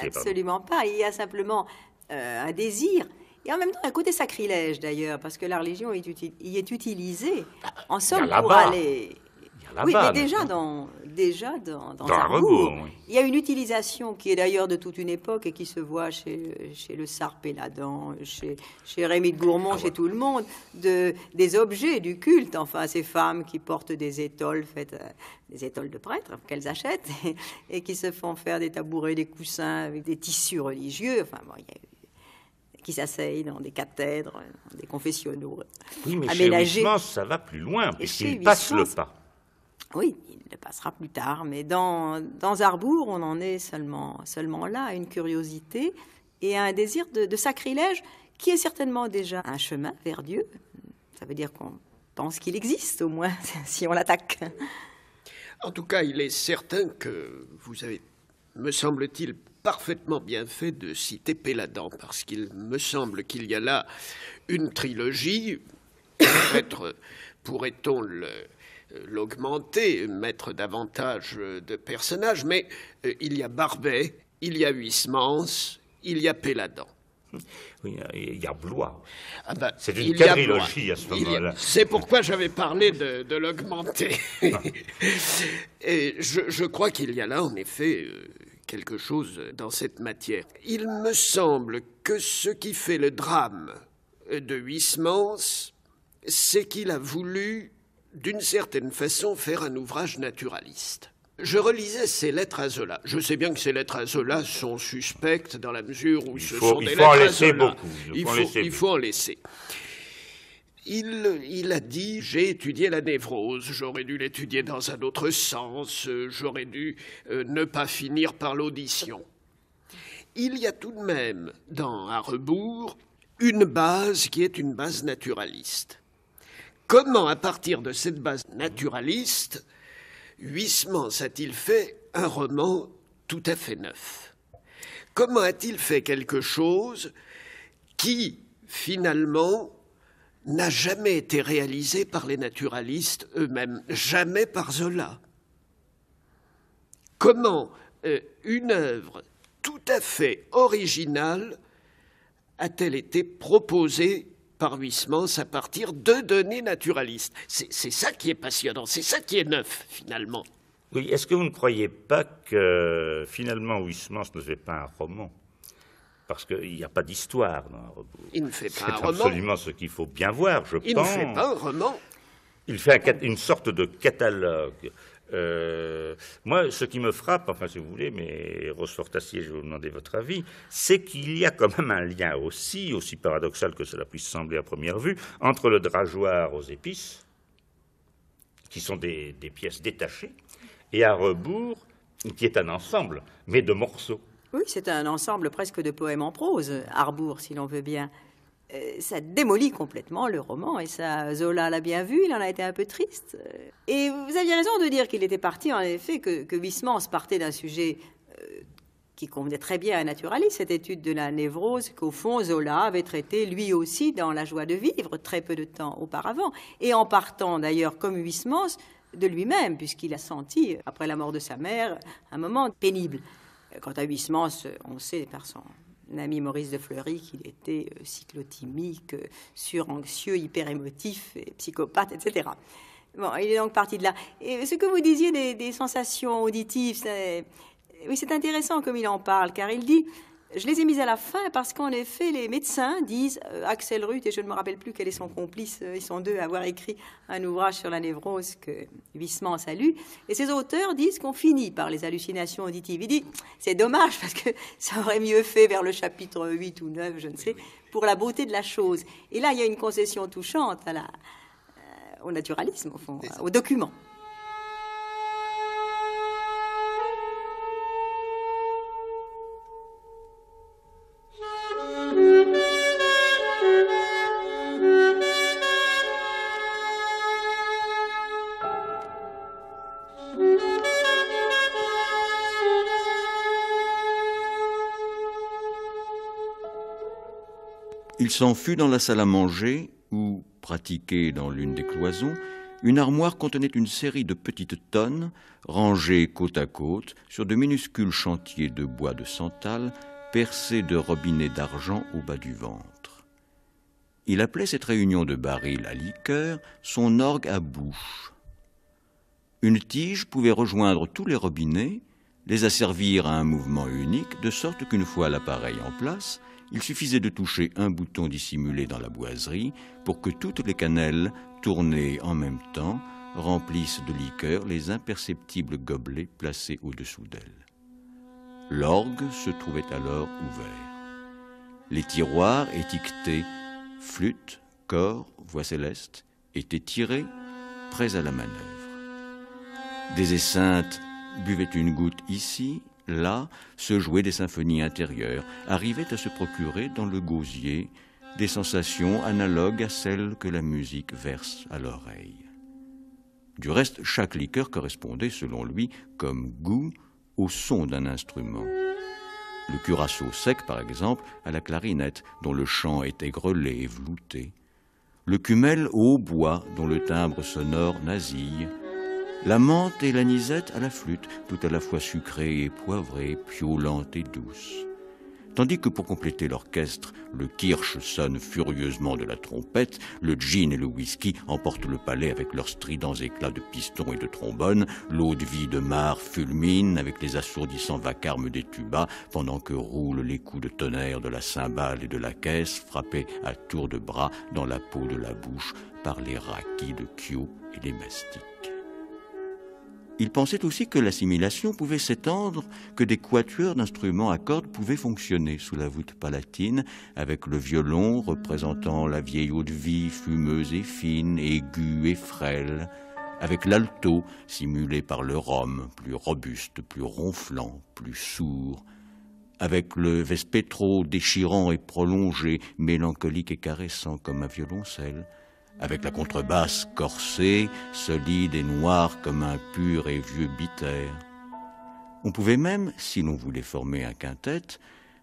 Absolument pas. Il y a simplement un désir, et en même temps un côté sacrilège d'ailleurs, parce que la religion y est utilisée, en somme, pour aller... Oui, mais déjà dans Arrebourg, oui. Il y a une utilisation qui est d'ailleurs de toute une époque et qui se voit chez le Sar Péladan, chez Rémy de Gourmont, chez tout le monde, des objets du culte. Enfin, ces femmes qui portent des étoles des étoles de prêtres qu'elles achètent et qui se font faire des tabourets, des coussins avec des tissus religieux. Enfin, bon, qui s'asseyent dans des cathèdres, dans des confessionnaux oui, mais aménagés. Chez Huysmans, ça va plus loin, puisqu'il passe le pas. Oui, il le passera plus tard, mais dans Arrebourg, on en est seulement là, à une curiosité et à un désir de sacrilège qui est certainement déjà un chemin vers Dieu. Ça veut dire qu'on pense qu'il existe, au moins, si on l'attaque. En tout cas, il est certain que vous avez, me semble-t-il, parfaitement bien fait de citer Péladan, parce qu'il me semble qu'il y a là une trilogie, peut-être pourrait-on l'augmenter, mettre davantage de personnages, mais il y a Barbet, il y a Huysmans, il y a Péladan. Oui, il y a Blois. Ah ben, c'est une quadrilogie à ce moment-là. C'est pourquoi j'avais parlé de l'augmenter. Et je crois qu'il y a là, en effet, quelque chose dans cette matière. Il me semble que ce qui fait le drame de Huysmans, c'est qu'il a voulu, d'une certaine façon, faire un ouvrage naturaliste. Je relisais ses lettres à Zola. Je sais bien que ces lettres à Zola sont suspectes dans la mesure où ce sont des lettres à Zola. Il faut en laisser. Il a dit « J'ai étudié la névrose, j'aurais dû l'étudier dans un autre sens, j'aurais dû ne pas finir par l'audition. » Il y a tout de même, dans À rebours, une base qui est une base naturaliste. Comment, à partir de cette base naturaliste, Huysmans a-t-il fait un roman tout à fait neuf? Comment a-t-il fait quelque chose qui, finalement, n'a jamais été réalisé par les naturalistes eux-mêmes, jamais par Zola? Comment une œuvre tout à fait originale a-t-elle été proposée par Huysmans à partir de données naturalistes? C'est ça qui est passionnant, c'est ça qui est neuf, finalement. Oui, est-ce que vous ne croyez pas que, finalement, Huysmans ne fait pas un roman? Parce qu'il n'y a pas d'histoire dans Un rebours. Il ne fait pas un roman. C'est absolument ce qu'il faut bien voir, je pense. Il ne fait pas un roman. Il fait une sorte de catalogue. Moi, ce qui me frappe, enfin, si vous voulez, mais Rose Fortassier, je vais vous demander votre avis, c'est qu'il y a quand même un lien aussi paradoxal que cela puisse sembler à première vue, entre le Drageoir aux épices, qui sont des pièces détachées, et À rebours, qui est un ensemble, mais de morceaux. Oui, c'est un ensemble presque de poèmes en prose, Arrebour, si l'on veut bien. Ça démolit complètement le roman, et ça, Zola l'a bien vu, il en a été un peu triste. Et vous aviez raison de dire qu'il était parti, en effet, que Huysmans partait d'un sujet qui convenait très bien à un naturaliste, cette étude de la névrose qu'au fond Zola avait traité lui aussi dans La joie de vivre, très peu de temps auparavant, et en partant d'ailleurs comme Huysmans de lui-même, puisqu'il a senti, après la mort de sa mère, un moment pénible. Quant à Huysmans, on sait par son ami Maurice de Fleury qu'il était cyclotimique, suranxieux, hyperémotif, et psychopathe, etc. Bon, il est donc parti de là. Et ce que vous disiez des sensations auditives, oui, c'est intéressant comme il en parle, car il dit Je les ai mises à la fin parce qu'en effet, les médecins disent, Axel Ruth, et je ne me rappelle plus quel est son complice, ils sont deux à avoir écrit un ouvrage sur la névrose que Huysmans a lu, et ces auteurs disent qu'on finit par les hallucinations auditives. Il dit, c'est dommage parce que ça aurait mieux fait vers le chapitre 8 ou 9, je ne sais, pour la beauté de la chose. Et là, il y a une concession touchante au naturalisme, au fond, au document. Il s'en fut dans la salle à manger, où, pratiquée dans l'une des cloisons, une armoire contenait une série de petites tonnes, rangées côte à côte, sur de minuscules chantiers de bois de santal, percés de robinets d'argent au bas du ventre. Il appelait cette réunion de barils à liqueur son orgue à bouche. Une tige pouvait rejoindre tous les robinets, les asservir à un mouvement unique, de sorte qu'une fois l'appareil en place, il suffisait de toucher un bouton dissimulé dans la boiserie pour que toutes les cannelles, tournées en même temps, remplissent de liqueur les imperceptibles gobelets placés au-dessous d'elle. L'orgue se trouvait alors ouvert. Les tiroirs étiquetés flûte, cor, voix céleste étaient tirés, prêts à la manœuvre. Des esseintes buvaient une goutte ici, là, se jouaient des symphonies intérieures, arrivaient à se procurer dans le gosier des sensations analogues à celles que la musique verse à l'oreille. Du reste, chaque liqueur correspondait, selon lui, comme goût au son d'un instrument. Le curaçao sec, par exemple, à la clarinette, dont le chant était grelé et velouté. Le cumel au hautbois, dont le timbre sonore nasille. La menthe et l'anisette à la flûte, tout à la fois sucrée et poivrée, piaulante et douce. Tandis que pour compléter l'orchestre, le kirsch sonne furieusement de la trompette, le gin et le whisky emportent le palais avec leurs stridents éclats de pistons et de trombones, l'eau-de-vie de Mar fulmine avec les assourdissants vacarmes des tubas, pendant que roulent les coups de tonnerre de la cymbale et de la caisse, frappés à tour de bras dans la peau de la bouche par les raquis de Kyo et les mastiques. Il pensait aussi que l'assimilation pouvait s'étendre, que des quatuors d'instruments à cordes pouvaient fonctionner sous la voûte palatine, avec le violon représentant la vieille eau-de-vie fumeuse et fine, aiguë et frêle, avec l'alto simulé par le rhum, plus robuste, plus ronflant, plus sourd, avec le vespetro déchirant et prolongé, mélancolique et caressant comme un violoncelle, avec la contrebasse corsée, solide et noire comme un pur et vieux bitter. On pouvait même, si l'on voulait former un quintet,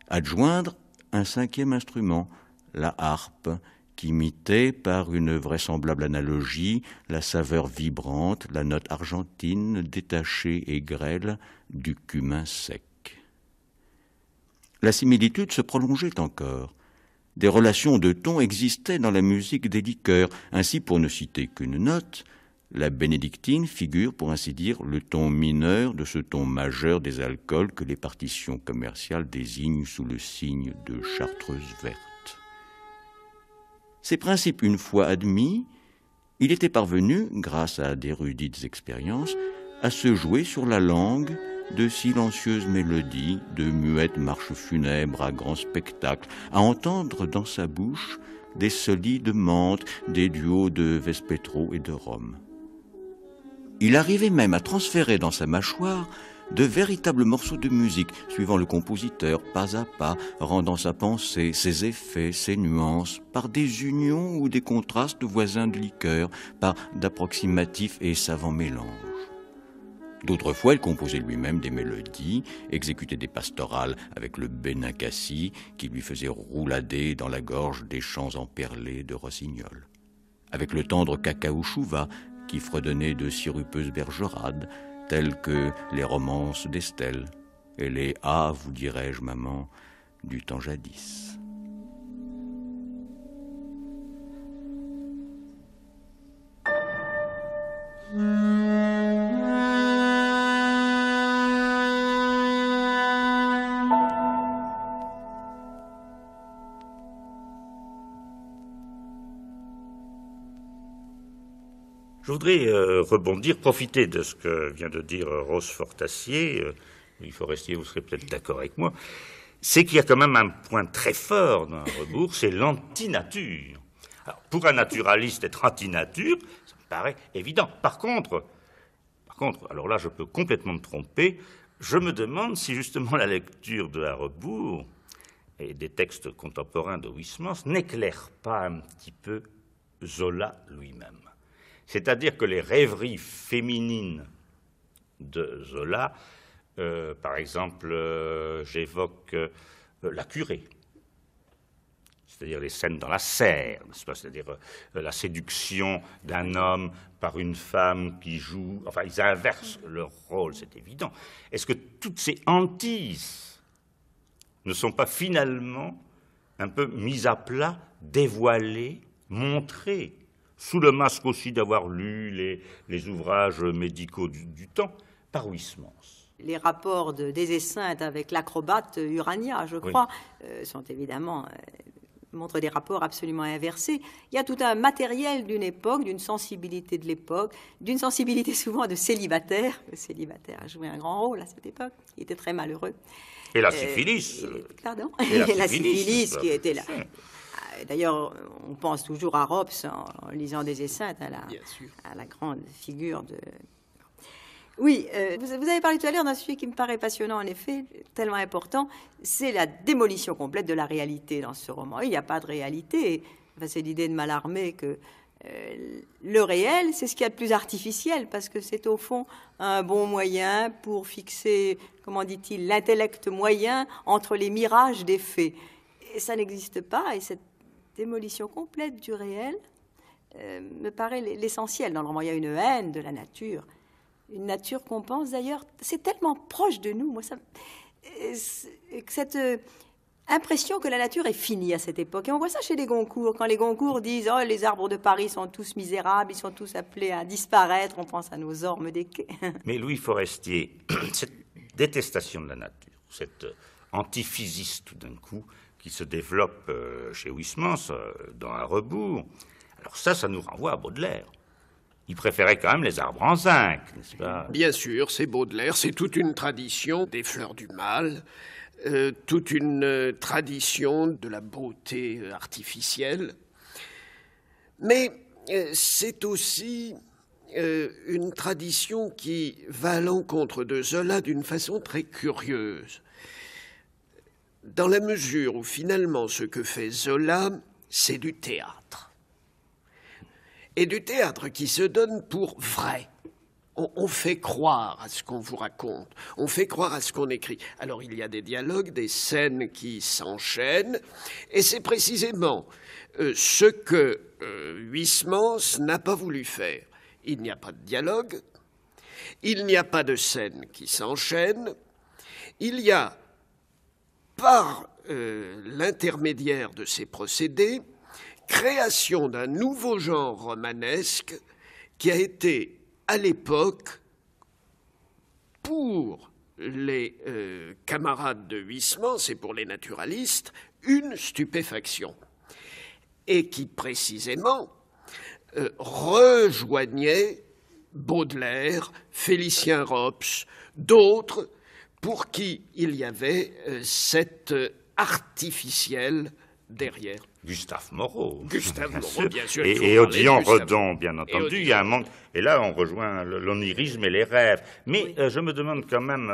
adjoindre un cinquième instrument, la harpe, qui imitait par une vraisemblable analogie la saveur vibrante, la note argentine, détachée et grêle du cumin sec. La similitude se prolongeait encore. Des relations de ton existaient dans la musique des liqueurs. Ainsi, pour ne citer qu'une note, la bénédictine figure, pour ainsi dire, le ton mineur de ce ton majeur des alcools que les partitions commerciales désignent sous le signe de chartreuse verte. Ces principes une fois admis, il était parvenu, grâce à d'érudites expériences, à se jouer sur la langue de silencieuses mélodies, de muettes marches funèbres à grand spectacle, à entendre dans sa bouche des solis de menthe, des duos de vespetro et de rhum. Il arrivait même à transférer dans sa mâchoire de véritables morceaux de musique, suivant le compositeur pas à pas, rendant sa pensée, ses effets, ses nuances, par des unions ou des contrastes voisins de liqueur, par d'approximatifs et savants mélanges. D'autres fois, il composait lui-même des mélodies, exécutait des pastorales avec le Benincassi qui lui faisait roulader dans la gorge des chants emperlés de rossignol, avec le tendre cacaouchouva qui fredonnait de sirupeuses bergerades, telles que les romances d'Estelle et les « Ah, vous dirais-je, maman » du temps jadis. Je voudrais rebondir, profiter de ce que vient de dire Rose Fortassier, Forestier, vous serez peut-être d'accord avec moi, c'est qu'il y a quand même un point très fort dans Rebours, c'est l'antinature. Alors, pour un naturaliste, être antinature, ça me paraît évident. Par contre, alors là, je peux complètement me tromper, je me demande si justement la lecture de À rebours et des textes contemporains de Huysmans n'éclaire pas un petit peu Zola lui-même. C'est-à-dire que les rêveries féminines de Zola, par exemple, j'évoque La curée, c'est-à-dire les scènes dans la serre, n'est-ce pas, c'est-à-dire la séduction d'un homme par une femme qui joue, enfin ils inversent leur rôle, c'est évident. Est-ce que toutes ces hantises ne sont pas finalement un peu mises à plat, dévoilées, montrées, sous le masque aussi d'avoir lu les ouvrages médicaux du temps, par Huysmans? Les rapports des Esseintes avec l'acrobate Urania, je crois, sont évidemment... montre des rapports absolument inversés. Il y a tout un matériel d'une époque, d'une sensibilité de l'époque, d'une sensibilité souvent de célibataire. Le célibataire a joué un grand rôle à cette époque. Il était très malheureux. Et la syphilis. Pardon. Et la syphilis qui était là. D'ailleurs, on pense toujours à Robes en lisant des Esseintes, à la grande figure de... Oui, vous avez parlé tout à l'heure d'un sujet qui me paraît passionnant, en effet, tellement important, c'est la démolition complète de la réalité dans ce roman. Il n'y a pas de réalité. Enfin, c'est l'idée de Mallarmé que le réel, c'est ce qu'il y a de plus artificiel, parce que c'est au fond un bon moyen pour fixer, comment dit-il, l'intellect moyen entre les mirages des faits. Et ça n'existe pas, et cette démolition complète du réel me paraît l'essentiel. Dans le roman, il y a une haine de la nature. Une nature qu'on pense d'ailleurs, c'est tellement proche de nous, moi, cette impression que la nature est finie à cette époque. Et on voit ça chez les Goncourt, quand les Goncourt disent « Oh, les arbres de Paris sont tous misérables, ils sont tous appelés à disparaître, on pense à nos ormes des quais. » Mais Louis Forestier, cette détestation de la nature, cette antiphysis tout d'un coup, qui se développe chez Huysmans, dans À rebours, alors ça nous renvoie à Baudelaire. Il préférait quand même les arbres en zinc, n'est-ce pas? Bien sûr, c'est Baudelaire, c'est toute une tradition des fleurs du mal, toute une tradition de la beauté artificielle. Mais c'est aussi une tradition qui va à l'encontre de Zola d'une façon très curieuse. Dans la mesure où finalement ce que fait Zola, c'est du théâtre. Et du théâtre qui se donne pour vrai. On fait croire à ce qu'on vous raconte, on fait croire à ce qu'on écrit. Alors il y a des dialogues, des scènes qui s'enchaînent, et c'est précisément ce que Huysmans n'a pas voulu faire. Il n'y a pas de dialogue, il n'y a pas de scènes qui s'enchaînent, il y a, par l'intermédiaire de ces procédés, création d'un nouveau genre romanesque qui a été, à l'époque, pour les camarades de Huysmans et pour les naturalistes, une stupéfaction. Et qui, précisément, rejoignait Baudelaire, Félicien Rops, d'autres, pour qui il y avait cette artificielle derrière. Gustave Moreau. Gustave Moreau, bien sûr. Et Odilon Redon, bien entendu. Il y a un manque. Et là, on rejoint l'onirisme et les rêves. Mais je me demande quand même,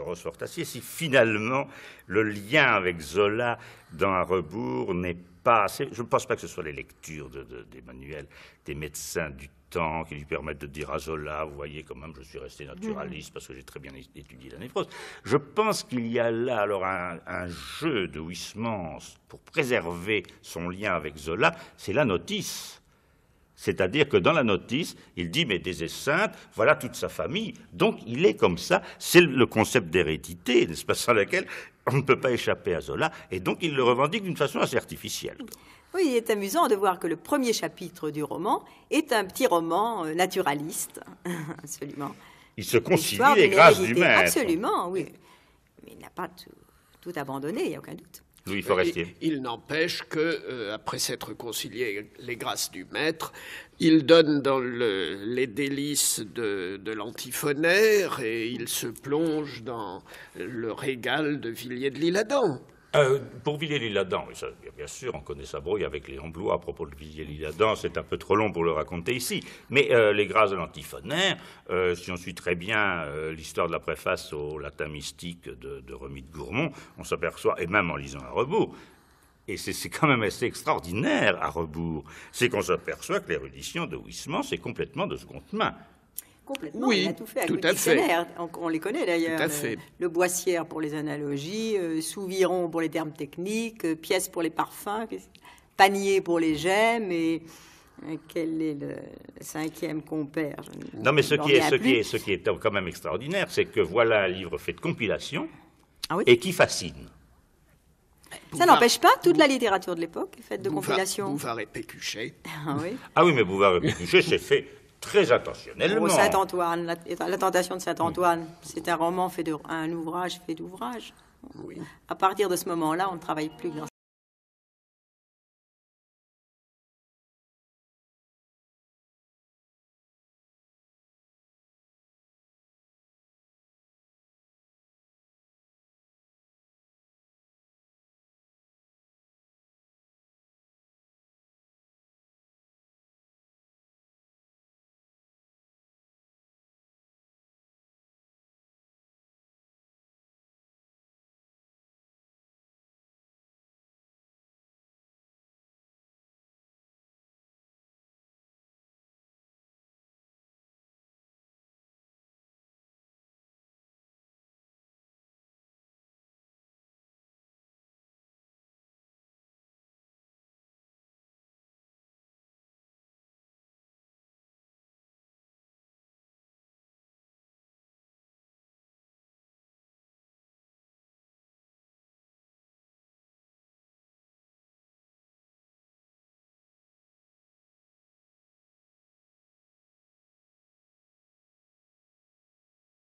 Rose Fortassier, si finalement le lien avec Zola dans À rebours n'est pas assez. Je ne pense pas que ce soit les lectures des manuels des médecins du temps qui lui permettent de dire à Zola, vous voyez, quand même, je suis resté naturaliste parce que j'ai très bien étudié la névrose. Je pense qu'il y a là alors un jeu de Huysmans pour préserver son lien avec Zola, c'est la notice. C'est-à-dire que dans la notice, il dit, mais des Esseintes, voilà toute sa famille. Donc il est comme ça, c'est le concept d'hérédité, n'est-ce pas, sans laquelle on ne peut pas échapper à Zola, et donc il le revendique d'une façon assez artificielle. Oui, il est amusant de voir que le premier chapitre du roman est un petit roman naturaliste, absolument. Il se concilie les grâces du maître. Absolument, oui. Mais il n'a pas tout abandonné, il n'y a aucun doute. Louis Forestier. Il n'empêche que, après s'être réconcilié les grâces du maître, il donne dans les délices de l'antiphonaire et il se plonge dans le régal de Villiers de l'Isle-Adam. Pour Villiers-l'Isle-Adam, bien sûr, on connaît sa brouille avec Léon Blois à propos de Villiers-l'Isle-Adam, c'est un peu trop long pour le raconter ici. Mais les grâces de l'antiphonaire, si on suit très bien l'histoire de la préface au latin mystique de Remy de Gourmont, on s'aperçoit, et même en lisant à rebours, et c'est quand même assez extraordinaire à rebours, c'est qu'on s'aperçoit que l'érudition de Huysmans, c'est complètement de seconde main. Complètement, Oui, il a tout fait avec tout le à dictionnaire. On les connaît d'ailleurs. Tout à fait. Le Boissière pour les analogies, Souviron pour les termes techniques, Pièce pour les parfums, Panier pour les gemmes et quel est le cinquième compère? Non, mais ce qui est quand même extraordinaire, c'est que voilà un livre fait de compilation et qui fascine. Ça n'empêche pas toute la littérature de l'époque, faite de compilation. Bouvard et Pécuchet. Ah oui, mais Bouvard et Pécuchet, c'est fait très attentionnellement. Saint-Antoine, la tentation de Saint-Antoine, c'est un roman un ouvrage fait d'ouvrage. Oui. À partir de ce moment-là, on ne travaille plus dans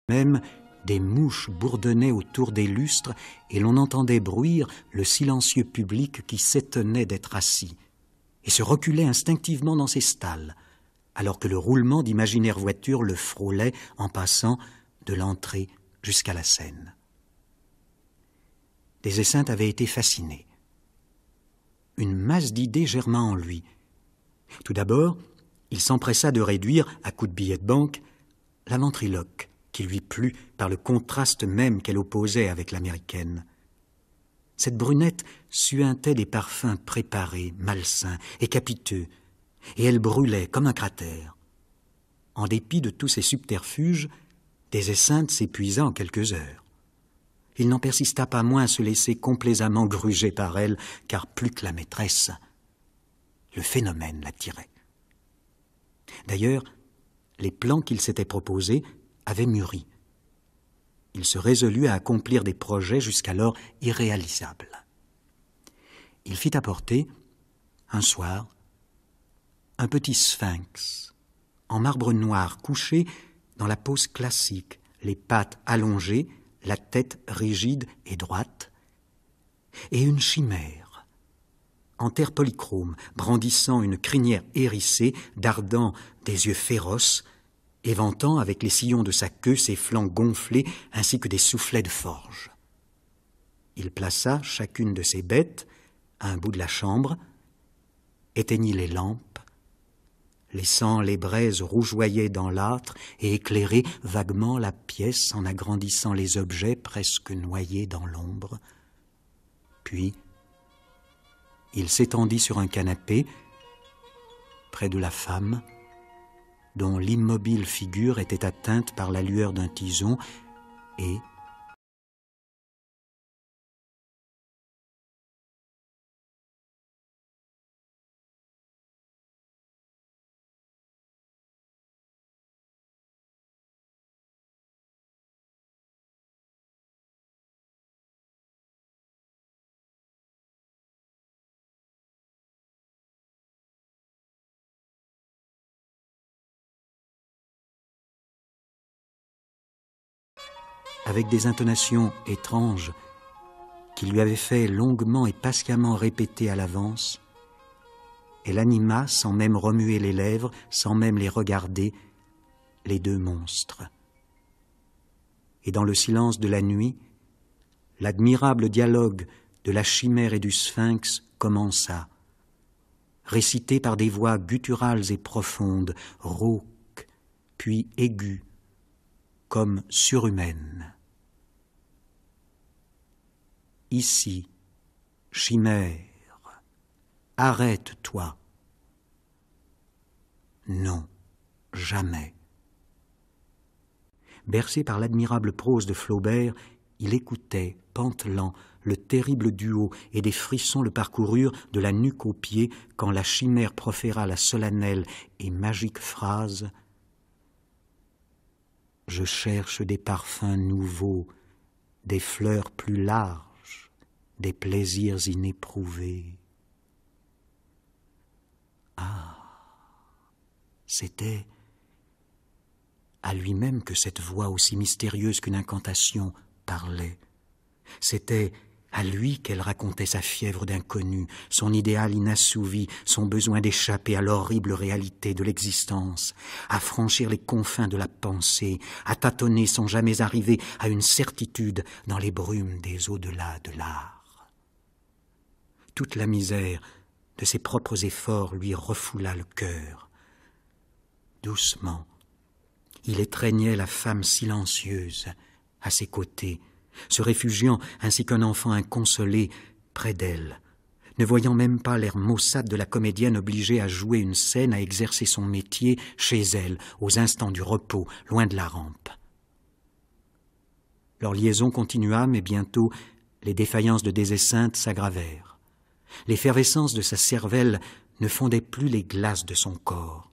Même des mouches bourdonnaient autour des lustres et l'on entendait bruire le silencieux public qui s'étonnait d'être assis et se reculait instinctivement dans ses stalles, alors que le roulement d'imaginaires voitures le frôlait en passant de l'entrée jusqu'à la scène. Des Esseintes avait été fasciné. Une masse d'idées germa en lui. Tout d'abord, il s'empressa de réduire, à coups de billets de banque, la ventriloque, qui lui plut par le contraste même qu'elle opposait avec l'américaine. Cette brunette suintait des parfums préparés, malsains et capiteux, et elle brûlait comme un cratère. En dépit de tous ces subterfuges, des Esseintes s'épuisa en quelques heures. Il n'en persista pas moins à se laisser complaisamment gruger par elle, car plus que la maîtresse, le phénomène l'attirait. D'ailleurs, les plans qu'il s'était proposés avait mûri. Il se résolut à accomplir des projets jusqu'alors irréalisables. Il fit apporter, un soir, un petit sphinx, en marbre noir, couché dans la pose classique, les pattes allongées, la tête rigide et droite, et une chimère, en terre polychrome, brandissant une crinière hérissée, dardant des yeux féroces, éventant avec les sillons de sa queue ses flancs gonflés ainsi que des soufflets de forge. Il plaça chacune de ces bêtes à un bout de la chambre, éteignit les lampes, laissant les braises rougeoyer dans l'âtre et éclairer vaguement la pièce en agrandissant les objets presque noyés dans l'ombre. Puis, il s'étendit sur un canapé, près de la femme, dont l'immobile figure était atteinte par la lueur d'un tison, et, avec des intonations étranges qu'il lui avait fait longuement et patiemment répéter à l'avance, elle anima, sans même remuer les lèvres, sans même les regarder, les deux monstres. Et dans le silence de la nuit, l'admirable dialogue de la chimère et du sphinx commença, récité par des voix gutturales et profondes, rauques, puis aiguës, comme surhumaines. Ici, chimère, arrête-toi. Non, jamais. Bercé par l'admirable prose de Flaubert, il écoutait, pantelant, le terrible duo, et des frissons le parcoururent de la nuque aux pieds quand la chimère proféra la solennelle et magique phrase « Je cherche des parfums nouveaux, des fleurs plus larges, des plaisirs inéprouvés. » Ah, c'était à lui-même que cette voix aussi mystérieuse qu'une incantation parlait. C'était à lui qu'elle racontait sa fièvre d'inconnu, son idéal inassouvi, son besoin d'échapper à l'horrible réalité de l'existence, à franchir les confins de la pensée, à tâtonner sans jamais arriver à une certitude dans les brumes des au-delà de l'art. Toute la misère de ses propres efforts lui refoula le cœur. Doucement, il étreignait la femme silencieuse à ses côtés, se réfugiant ainsi qu'un enfant inconsolé près d'elle, ne voyant même pas l'air maussade de la comédienne obligée à jouer une scène, à exercer son métier chez elle, aux instants du repos, loin de la rampe. Leur liaison continua, mais bientôt les défaillances de Désesseintes s'aggravèrent. L'effervescence de sa cervelle ne fondait plus les glaces de son corps.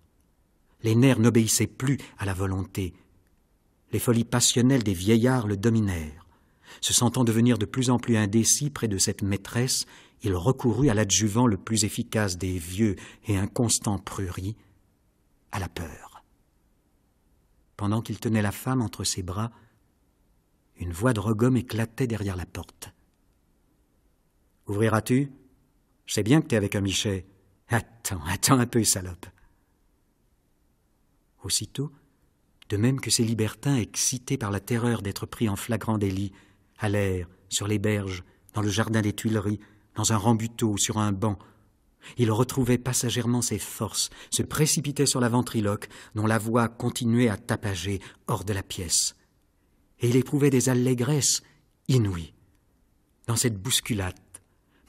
Les nerfs n'obéissaient plus à la volonté. Les folies passionnelles des vieillards le dominèrent. Se sentant devenir de plus en plus indécis près de cette maîtresse, il recourut à l'adjuvant le plus efficace des vieux et inconstants pruris, à la peur. Pendant qu'il tenait la femme entre ses bras, une voix de Regomme éclatait derrière la porte. « Ouvriras-tu ? Je sais bien que t'es avec un Michet. Attends un peu, salope. » Aussitôt, de même que ces libertins excités par la terreur d'être pris en flagrant délit, allèrent sur les berges, dans le jardin des Tuileries, dans un rambuteau ou sur un banc. Il retrouvait passagèrement ses forces, se précipitait sur la ventriloque, dont la voix continuait à tapager hors de la pièce. Et il éprouvait des allégresses inouïes. Dans cette bousculade,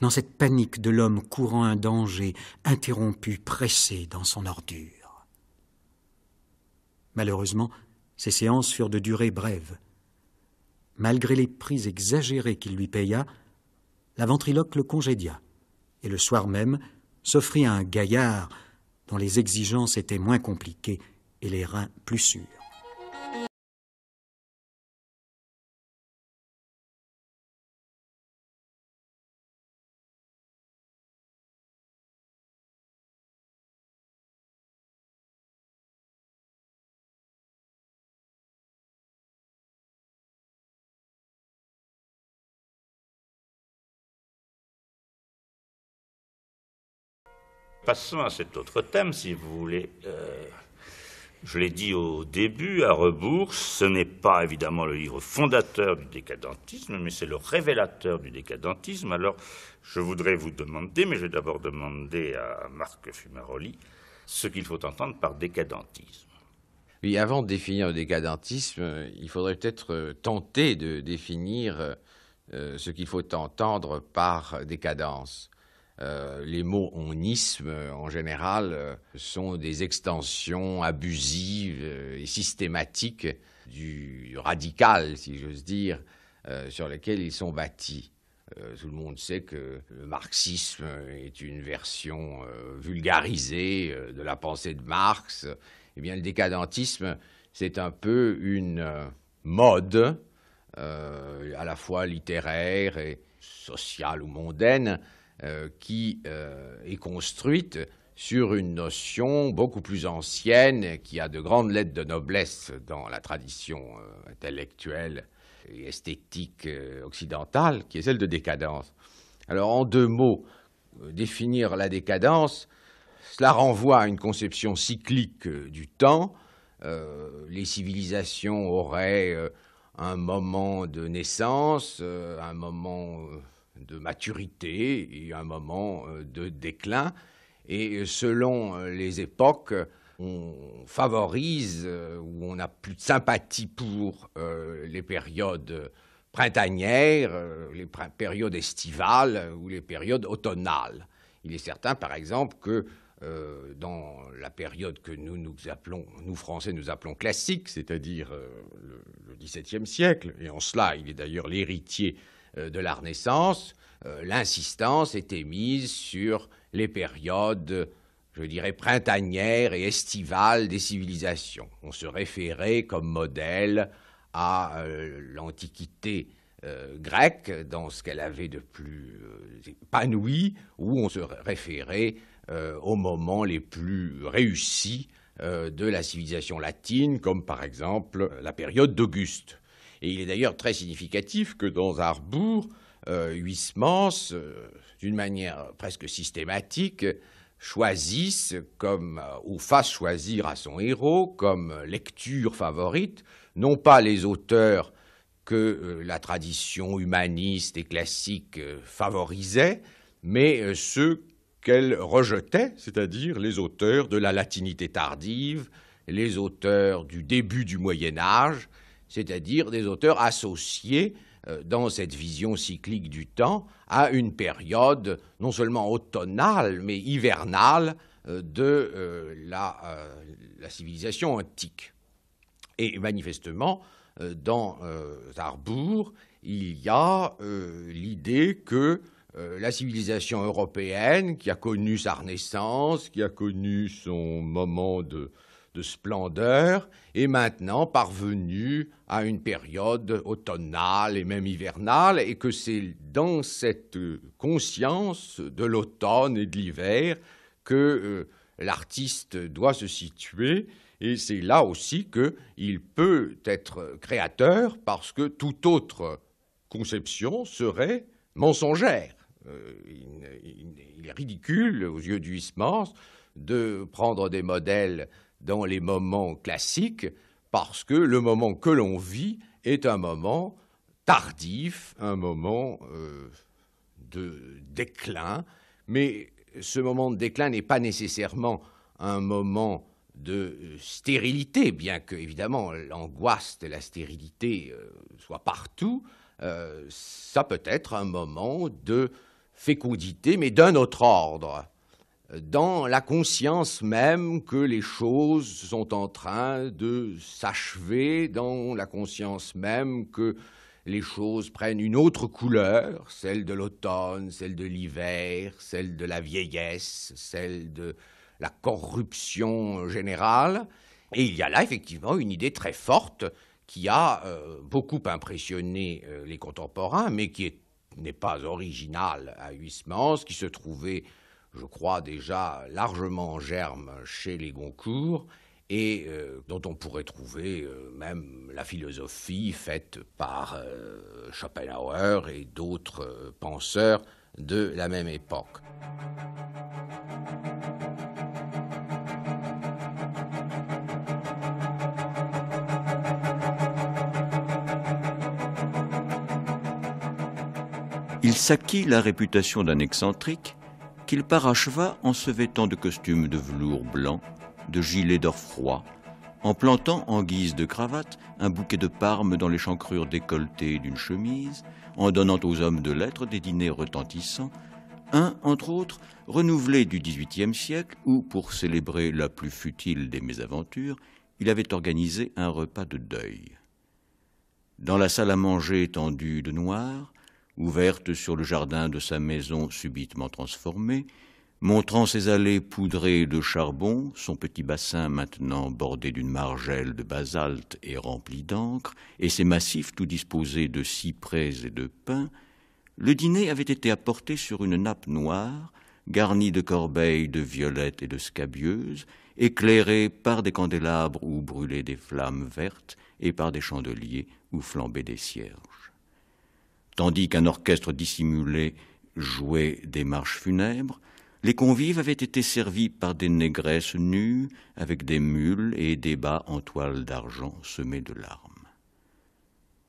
dans cette panique de l'homme courant un danger, interrompu, pressé dans son ordure. Malheureusement, ces séances furent de durée brève. Malgré les prix exagérés qu'il lui paya, la ventriloque le congédia, et le soir même s'offrit à un gaillard dont les exigences étaient moins compliquées et les reins plus sûrs. Passons à cet autre thème, si vous voulez. Je l'ai dit au début, à rebours, ce n'est pas évidemment le livre fondateur du décadentisme, mais c'est le révélateur du décadentisme. Alors, je voudrais vous demander, mais je vais d'abord demander à Marc Fumaroli, ce qu'il faut entendre par décadentisme. Oui, avant de définir le décadentisme, il faudrait peut-être tenter de définir ce qu'il faut entendre par décadence. Les mots onisme, en général, sont des extensions abusives et systématiques du radical, si j'ose dire, sur lequel ils sont bâtis. Tout le monde sait que le marxisme est une version vulgarisée de la pensée de Marx. Eh bien, le décadentisme, c'est un peu une mode, à la fois littéraire et sociale ou mondaine, qui est construite sur une notion beaucoup plus ancienne, qui a de grandes lettres de noblesse dans la tradition intellectuelle et esthétique occidentale, qui est celle de décadence. Alors, en 2 mots, définir la décadence, cela renvoie à une conception cyclique du temps. Les civilisations auraient un moment de naissance, un moment de maturité et un moment de déclin. Et selon les époques, on favorise ou on a plus de sympathie pour les périodes printanières, les périodes estivales ou les périodes automnales. Il est certain, par exemple, que dans la période que nous Français, nous appelons classique, c'est-à-dire le XVIIe siècle, et en cela, il est d'ailleurs l'héritier de la Renaissance, l'insistance était mise sur les périodes, je dirais, printanières et estivales des civilisations. On se référait comme modèle à l'Antiquité grecque, dans ce qu'elle avait de plus épanoui, où on se référait aux moments les plus réussis de la civilisation latine, comme par exemple la période d'Auguste. Et il est d'ailleurs très significatif que dans Harbour, Huysmans, d'une manière presque systématique, choisisse ou fasse choisir à son héros comme lecture favorite, non pas les auteurs que la tradition humaniste et classique favorisait, mais ceux qu'elle rejetait, c'est-à-dire les auteurs de la latinité tardive, les auteurs du début du Moyen Âge, c'est-à-dire des auteurs associés dans cette vision cyclique du temps à une période non seulement automnale, mais hivernale de la civilisation antique. Et manifestement, dans Harbour, il y a l'idée que la civilisation européenne, qui a connu sa renaissance, qui a connu son moment de splendeur, est maintenant parvenue à une période automnale et même hivernale, et que c'est dans cette conscience de l'automne et de l'hiver que l'artiste doit se situer, et c'est là aussi qu'il peut être créateur, parce que toute autre conception serait mensongère. Il est ridicule, aux yeux du Huysmans, de prendre des modèles dans les moments classiques, parce que le moment que l'on vit est un moment tardif, un moment de déclin, mais ce moment de déclin n'est pas nécessairement un moment de stérilité, bien que, évidemment, l'angoisse de la stérilité soit partout. Ça peut être un moment de fécondité, mais d'un autre ordre, dans la conscience même que les choses sont en train de s'achever, dans la conscience même que les choses prennent une autre couleur, celle de l'automne, celle de l'hiver, celle de la vieillesse, celle de la corruption générale. Et il y a là effectivement une idée très forte qui a beaucoup impressionné les contemporains, mais qui n'est pas originale à Huysmans, qui se trouvait, je crois, déjà largement en germe chez les Goncourt, et dont on pourrait trouver même la philosophie faite par Schopenhauer et d'autres penseurs de la même époque. Il s'acquit la réputation d'un excentrique qu'il paracheva en se vêtant de costumes de velours blanc, de gilets d'or froid, en plantant en guise de cravate un bouquet de parme dans l'échancrure décolletée d'une chemise, en donnant aux hommes de lettres des dîners retentissants, un, entre autres, renouvelé du XVIIIe siècle, où, pour célébrer la plus futile des mésaventures, il avait organisé un repas de deuil. Dans la salle à manger tendue de noir, ouverte sur le jardin de sa maison subitement transformée, montrant ses allées poudrées de charbon, son petit bassin maintenant bordé d'une margelle de basalte et rempli d'encre, et ses massifs tout disposés de cyprès et de pins, le dîner avait été apporté sur une nappe noire, garnie de corbeilles de violettes et de scabieuses, éclairée par des candélabres où brûlaient des flammes vertes et par des chandeliers où flambaient des cierges. Tandis qu'un orchestre dissimulé jouait des marches funèbres, les convives avaient été servis par des négresses nues avec des mules et des bas en toile d'argent semés de larmes.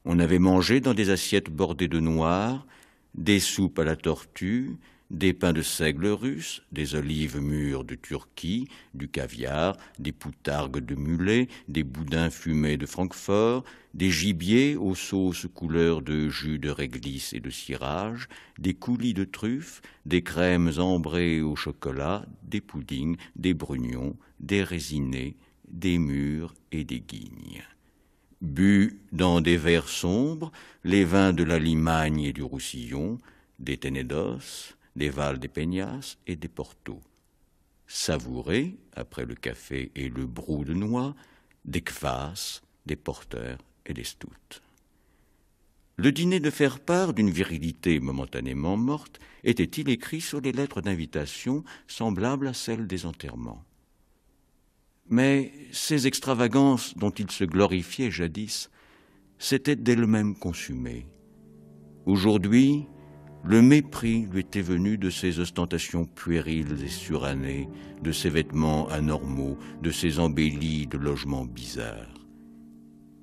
On avait mangé dans des assiettes bordées de noir, des soupes à la tortue, des pains de seigle russe, des olives mûres de Turquie, du caviar, des poutargues de mulet, des boudins fumés de Francfort, des gibiers aux sauces couleur de jus de réglisse et de cirage, des coulis de truffes, des crèmes ambrées au chocolat, des puddings, des brugnons, des résinés, des mûres et des guignes. Bu dans des verres sombres, les vins de la Limagne et du Roussillon, des Ténédos, des Val des Peñas et des Porto. Savourés, après le café et le brou de noix, des kvass, des porters et des stouts. Le dîner de faire part d'une virilité momentanément morte était-il écrit sur les lettres d'invitation semblables à celles des enterrements. Mais ces extravagances dont il se glorifiait jadis s'étaient d'elles-mêmes consumées. Aujourd'hui, le mépris lui était venu de ses ostentations puériles et surannées, de ses vêtements anormaux, de ses embellis de logements bizarres.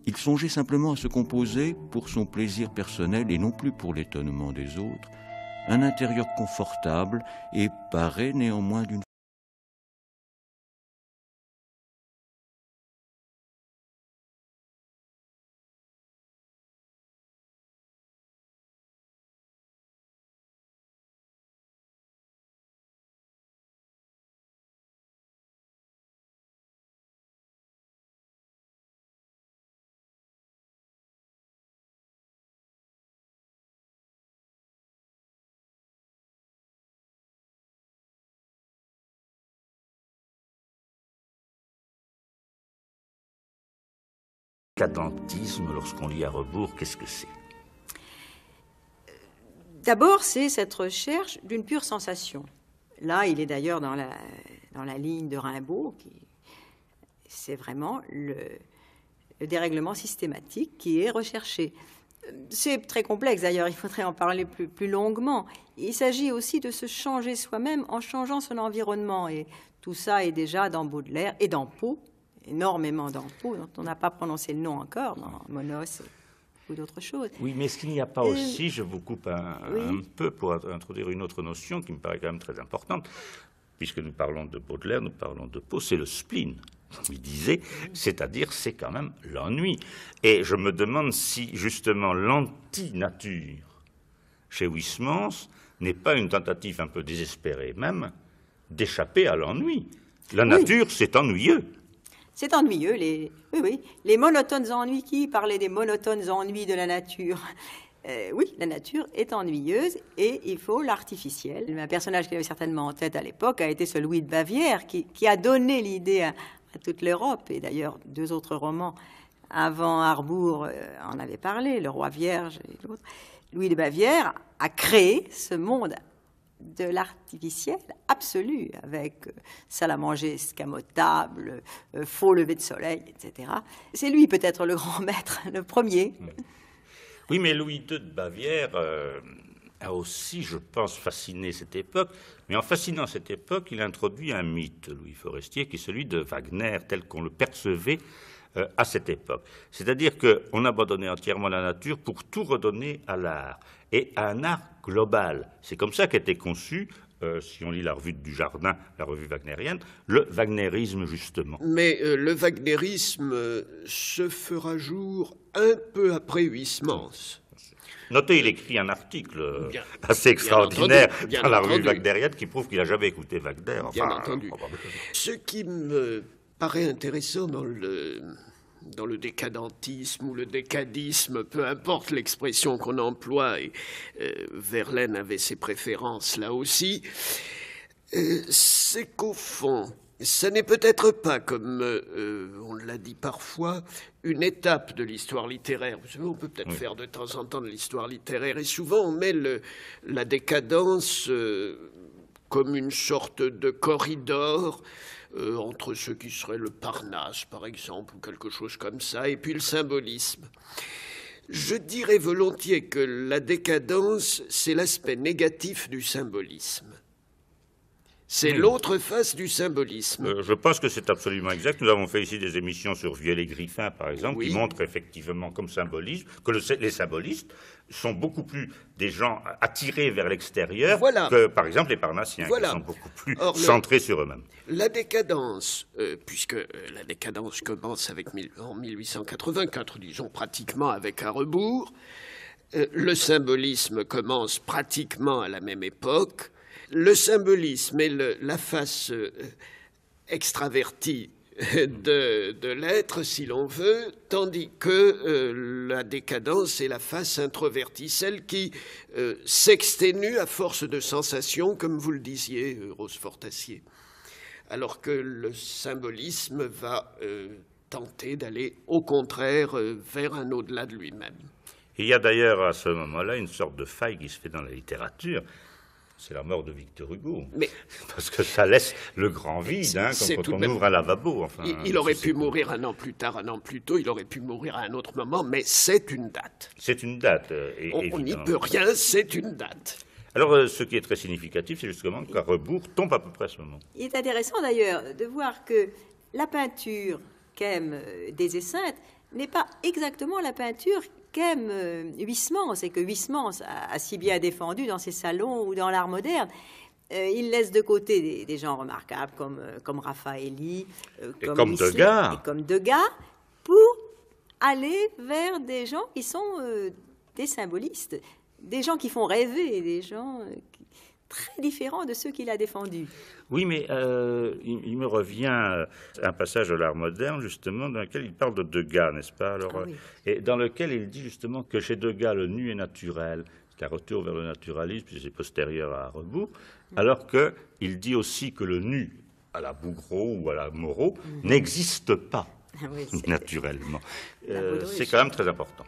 Il songeait simplement à se composer, pour son plaisir personnel et non plus pour l'étonnement des autres, un intérieur confortable et paré néanmoins d'une Décadentisme, lorsqu'on lit à rebours, qu'est-ce que c'est? D'abord, c'est cette recherche d'une pure sensation. Là, il est d'ailleurs dans la ligne de Rimbaud, c'est vraiment le dérèglement systématique qui est recherché. C'est très complexe d'ailleurs, il faudrait en parler plus longuement. Il s'agit aussi de se changer soi-même en changeant son environnement, et tout ça est déjà dans Baudelaire et dans Poe, énormément dans Poe, dont on n'a pas prononcé le nom encore, dans Monos ou d'autres choses. Oui, mais est-ce qu'il n'y a pas aussi, je vous coupe un peu pour introduire une autre notion qui me paraît quand même très importante, puisque nous parlons de Baudelaire, nous parlons de Poe, c'est le spleen, comme il disait, c'est-à-dire c'est quand même l'ennui. Et je me demande si justement l'anti-nature chez Huysmans n'est pas une tentative un peu désespérée même d'échapper à l'ennui. La nature, c'est ennuyeux. C'est ennuyeux, les monotones ennuis. Qui parlait des monotones ennuis de la nature? Oui, la nature est ennuyeuse et il faut l'artificiel. Un personnage qu'il avait certainement en tête à l'époque a été ce Louis de Bavière qui a donné l'idée à toute l'Europe. Et d'ailleurs, 2 autres romans avant Harbour en avaient parlé, Le Roi Vierge et l'autre. Louis de Bavière a créé ce monde de l'artificiel absolu, avec salle à manger escamotable, faux lever de soleil, etc. C'est lui peut-être le grand maître, le premier. Oui, mais Louis II de Bavière a aussi, je pense, fasciné cette époque. Mais en fascinant cette époque, il introduit un mythe, Louis Forestier, qui est celui de Wagner, tel qu'on le percevait à cette époque. C'est-à-dire qu'on abandonnait entièrement la nature pour tout redonner à l'art, et à un art global. C'est comme ça qu'était conçu, si on lit la revue du Jardin, la revue wagnérienne, le wagnérisme, justement. Mais le wagnérisme se fera jour un peu après Huysmans. Notez, il écrit un article assez extraordinaire dans la revue wagnérienne qui prouve qu'il n'a jamais écouté Wagner. Bien entendu. Ce qui me paraît intéressant dans le décadentisme ou le décadisme, peu importe l'expression qu'on emploie, et Verlaine avait ses préférences là aussi, c'est qu'au fond, ça n'est peut-être pas, comme on l'a dit parfois, une étape de l'histoire littéraire. Vous savez, on peut peut-être faire de temps en temps de l'histoire littéraire, et souvent on met la décadence comme une sorte de corridor entre ce qui serait le Parnasse, par exemple, ou quelque chose comme ça, et puis le symbolisme. Je dirais volontiers que la décadence, c'est l'aspect négatif du symbolisme. C'est l'autre face du symbolisme. Je pense que c'est absolument exact. Nous avons fait ici des émissions sur Viollet-Griffin, par exemple, Oui. qui montrent effectivement comme symbolisme que les symbolistes sont beaucoup plus des gens attirés vers l'extérieur Voilà. que, par exemple, les parnassiens, Voilà. qui sont beaucoup plus Or, centrés sur eux-mêmes. La décadence, puisque la décadence commence en 1884, disons pratiquement avec un rebours, le symbolisme commence pratiquement à la même époque. Le symbolisme est la face extravertie de l'être, si l'on veut, tandis que la décadence est la face introvertie, celle qui s'exténue à force de sensations, comme vous le disiez, Rose Fortassier. Alors que le symbolisme va tenter d'aller, au contraire, vers un au-delà de lui-même. Il y a d'ailleurs à ce moment-là une sorte de faille qui se fait dans la littérature. C'est la mort de Victor Hugo. Mais parce que ça laisse le grand vide, comme quand on ouvre un lavabo. Enfin, il aurait pu mourir un an plus tard, un an plus tôt, il aurait pu mourir à un autre moment, mais c'est une date. C'est une date. On n'y peut rien, c'est une date. Alors, ce qui est très significatif, c'est justement qu'à rebours tombe à peu près à ce moment. Il est intéressant d'ailleurs de voir que la peinture qu'aime des Esseintes n'est pas exactement la peinture qu'aime Huysmans, et que Huysmans a si bien défendu dans ses salons ou dans l'art moderne. Il laisse de côté des gens remarquables comme Raffaelli, comme Degas. et comme Degas, pour aller vers des gens qui sont des symbolistes, des gens qui font rêver, des gens très différents de ceux qu'il a défendus. Oui, mais il me revient un passage de l'art moderne, justement, dans lequel il parle de Degas, n'est-ce pas? Alors, oui. Et dans lequel il dit justement que chez Degas, le nu est naturel, c'est un retour vers le naturalisme, puis c'est postérieur à rebours, alors qu'il dit aussi que le nu, à la Bouguereau ou à la Moreau, n'existe pas Oui, naturellement. Baudruche. C'est quand même très important.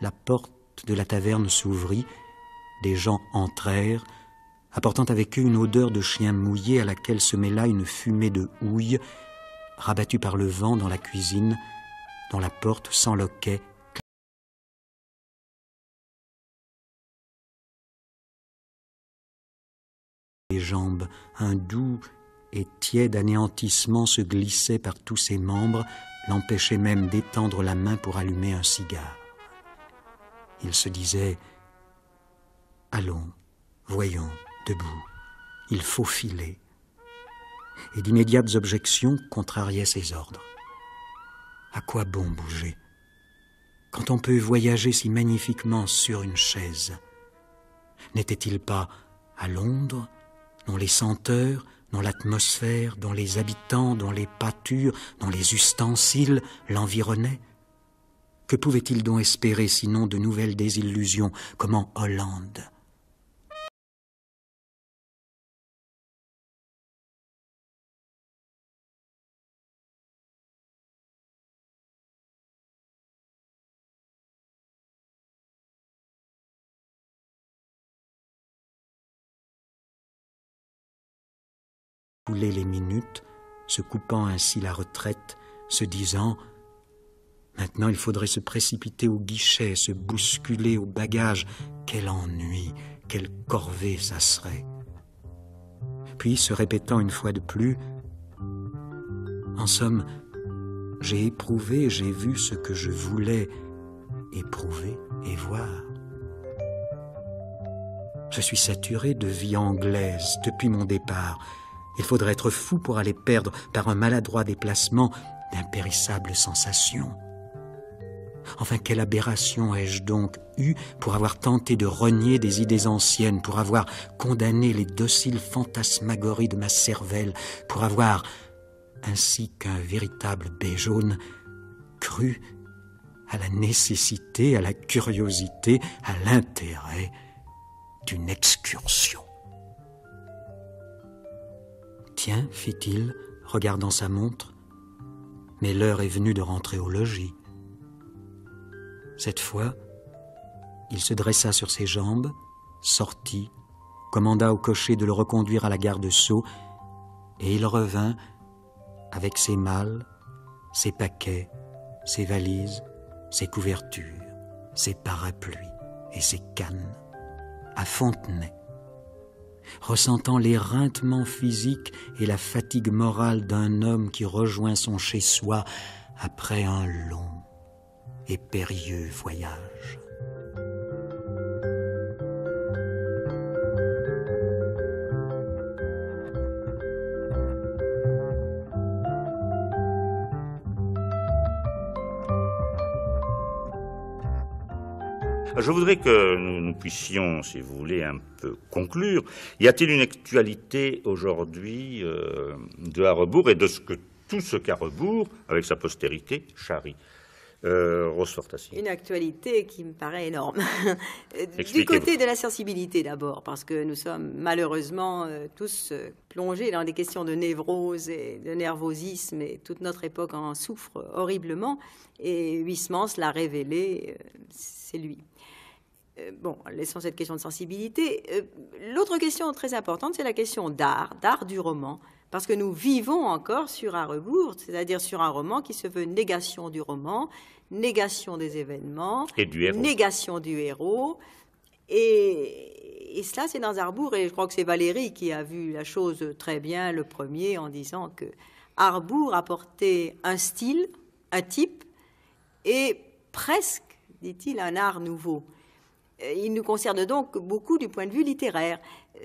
La porte de la taverne s'ouvrit, des gens entrèrent, apportant avec eux une odeur de chien mouillé à laquelle se mêla une fumée de houille, rabattue par le vent dans la cuisine, dont la porte sans loquet. Les jambes, un doux et tiède anéantissement se glissait par tous ses membres, l'empêchait même d'étendre la main pour allumer un cigare. Il se disait « Allons, voyons, debout, il faut filer ». Et d'immédiates objections contrariaient ses ordres. À quoi bon bouger? quand on peut voyager si magnifiquement sur une chaise? N'était-il pas à Londres, dont les senteurs, dont l'atmosphère, dont les habitants, dont les pâtures, dont les ustensiles l'environnaient? Que pouvait-il donc espérer sinon de nouvelles désillusions, comme en Hollande? Couler les minutes, se coupant ainsi la retraite, se disant « Maintenant il faudrait se précipiter au guichet, se bousculer au bagage. Quel ennui, quelle corvée ça serait !» Puis se répétant une fois de plus « En somme, j'ai éprouvé, j'ai vu ce que je voulais éprouver et voir. Je suis saturé de vie anglaise depuis mon départ. Il faudrait être fou pour aller perdre par un maladroit déplacement d'impérissables sensations. Enfin, quelle aberration ai-je donc eue pour avoir tenté de renier des idées anciennes, pour avoir condamné les dociles fantasmagories de ma cervelle, pour avoir, ainsi qu'un véritable bec jaune, cru à la nécessité, à la curiosité, à l'intérêt d'une excursion. « Tiens, fit-il, regardant sa montre, mais l'heure est venue de rentrer au logis. » Cette fois, il se dressa sur ses jambes, sortit, commanda au cocher de le reconduire à la gare de Sceaux, et il revint avec ses malles, ses paquets, ses valises, ses couvertures, ses parapluies et ses cannes, à Fontenay, ressentant l'éreintement physique et la fatigue morale d'un homme qui rejoint son chez-soi après un long et périlleux voyage. Je voudrais que nous puissions, si vous voulez, un peu conclure. Y a-t-il une actualité aujourd'hui de Harrebourg et de tout ce qu'Harrebourg, avec sa postérité, charrie? Rose Fortassin. Une actualité qui me paraît énorme. Du côté de la sensibilité d'abord, parce que nous sommes malheureusement tous plongés dans des questions de névrose et de nervosisme, et toute notre époque en souffre horriblement, et Huysmans l'a révélé, c'est lui. Bon, laissons cette question de sensibilité. L'autre question très importante, c'est la question d'art du roman, parce que nous vivons encore sur Harrebourg, c'est-à-dire sur un roman qui se veut négation du roman, négation des événements, et du héros. Négation du héros. Et cela, c'est dans Harrebourg, et je crois que c'est Valéry qui a vu la chose très bien, le premier, en disant que Harrebourg apportait un style, un type, et presque, dit-il, un art nouveau. Il nous concerne donc beaucoup du point de vue littéraire.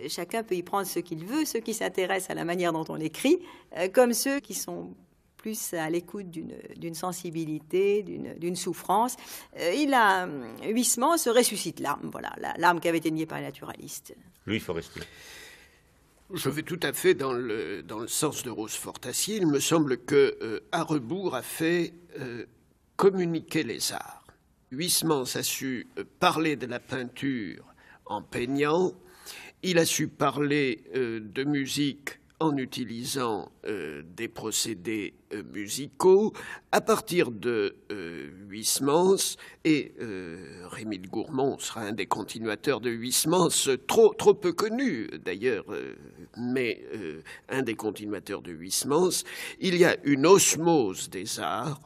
Chacun peut y prendre ce qu'il veut, ceux qui s'intéressent à la manière dont on écrit, comme ceux qui sont plus à l'écoute d'une sensibilité, d'une souffrance. Huysmans se ressuscite l'âme, voilà, l'âme qui avait été niée par les naturalistes. Louis Forestier. Je vais tout à fait dans le sens de Rose Fortassin. Il me semble que Harrebourg a fait communiquer les arts. Huysmans a su parler de la peinture en peignant, il a su parler de musique en utilisant des procédés musicaux. À partir de Huysmans, et Rémy de Gourmont sera un des continuateurs de Huysmans, trop peu connu d'ailleurs, mais un des continuateurs de Huysmans, il y a une osmose des arts,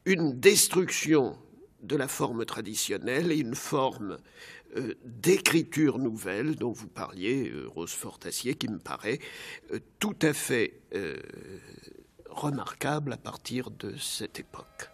une destruction de la forme traditionnelle et une forme d'écriture nouvelle dont vous parliez, Rose Fortassin, qui me paraît tout à fait remarquable à partir de cette époque.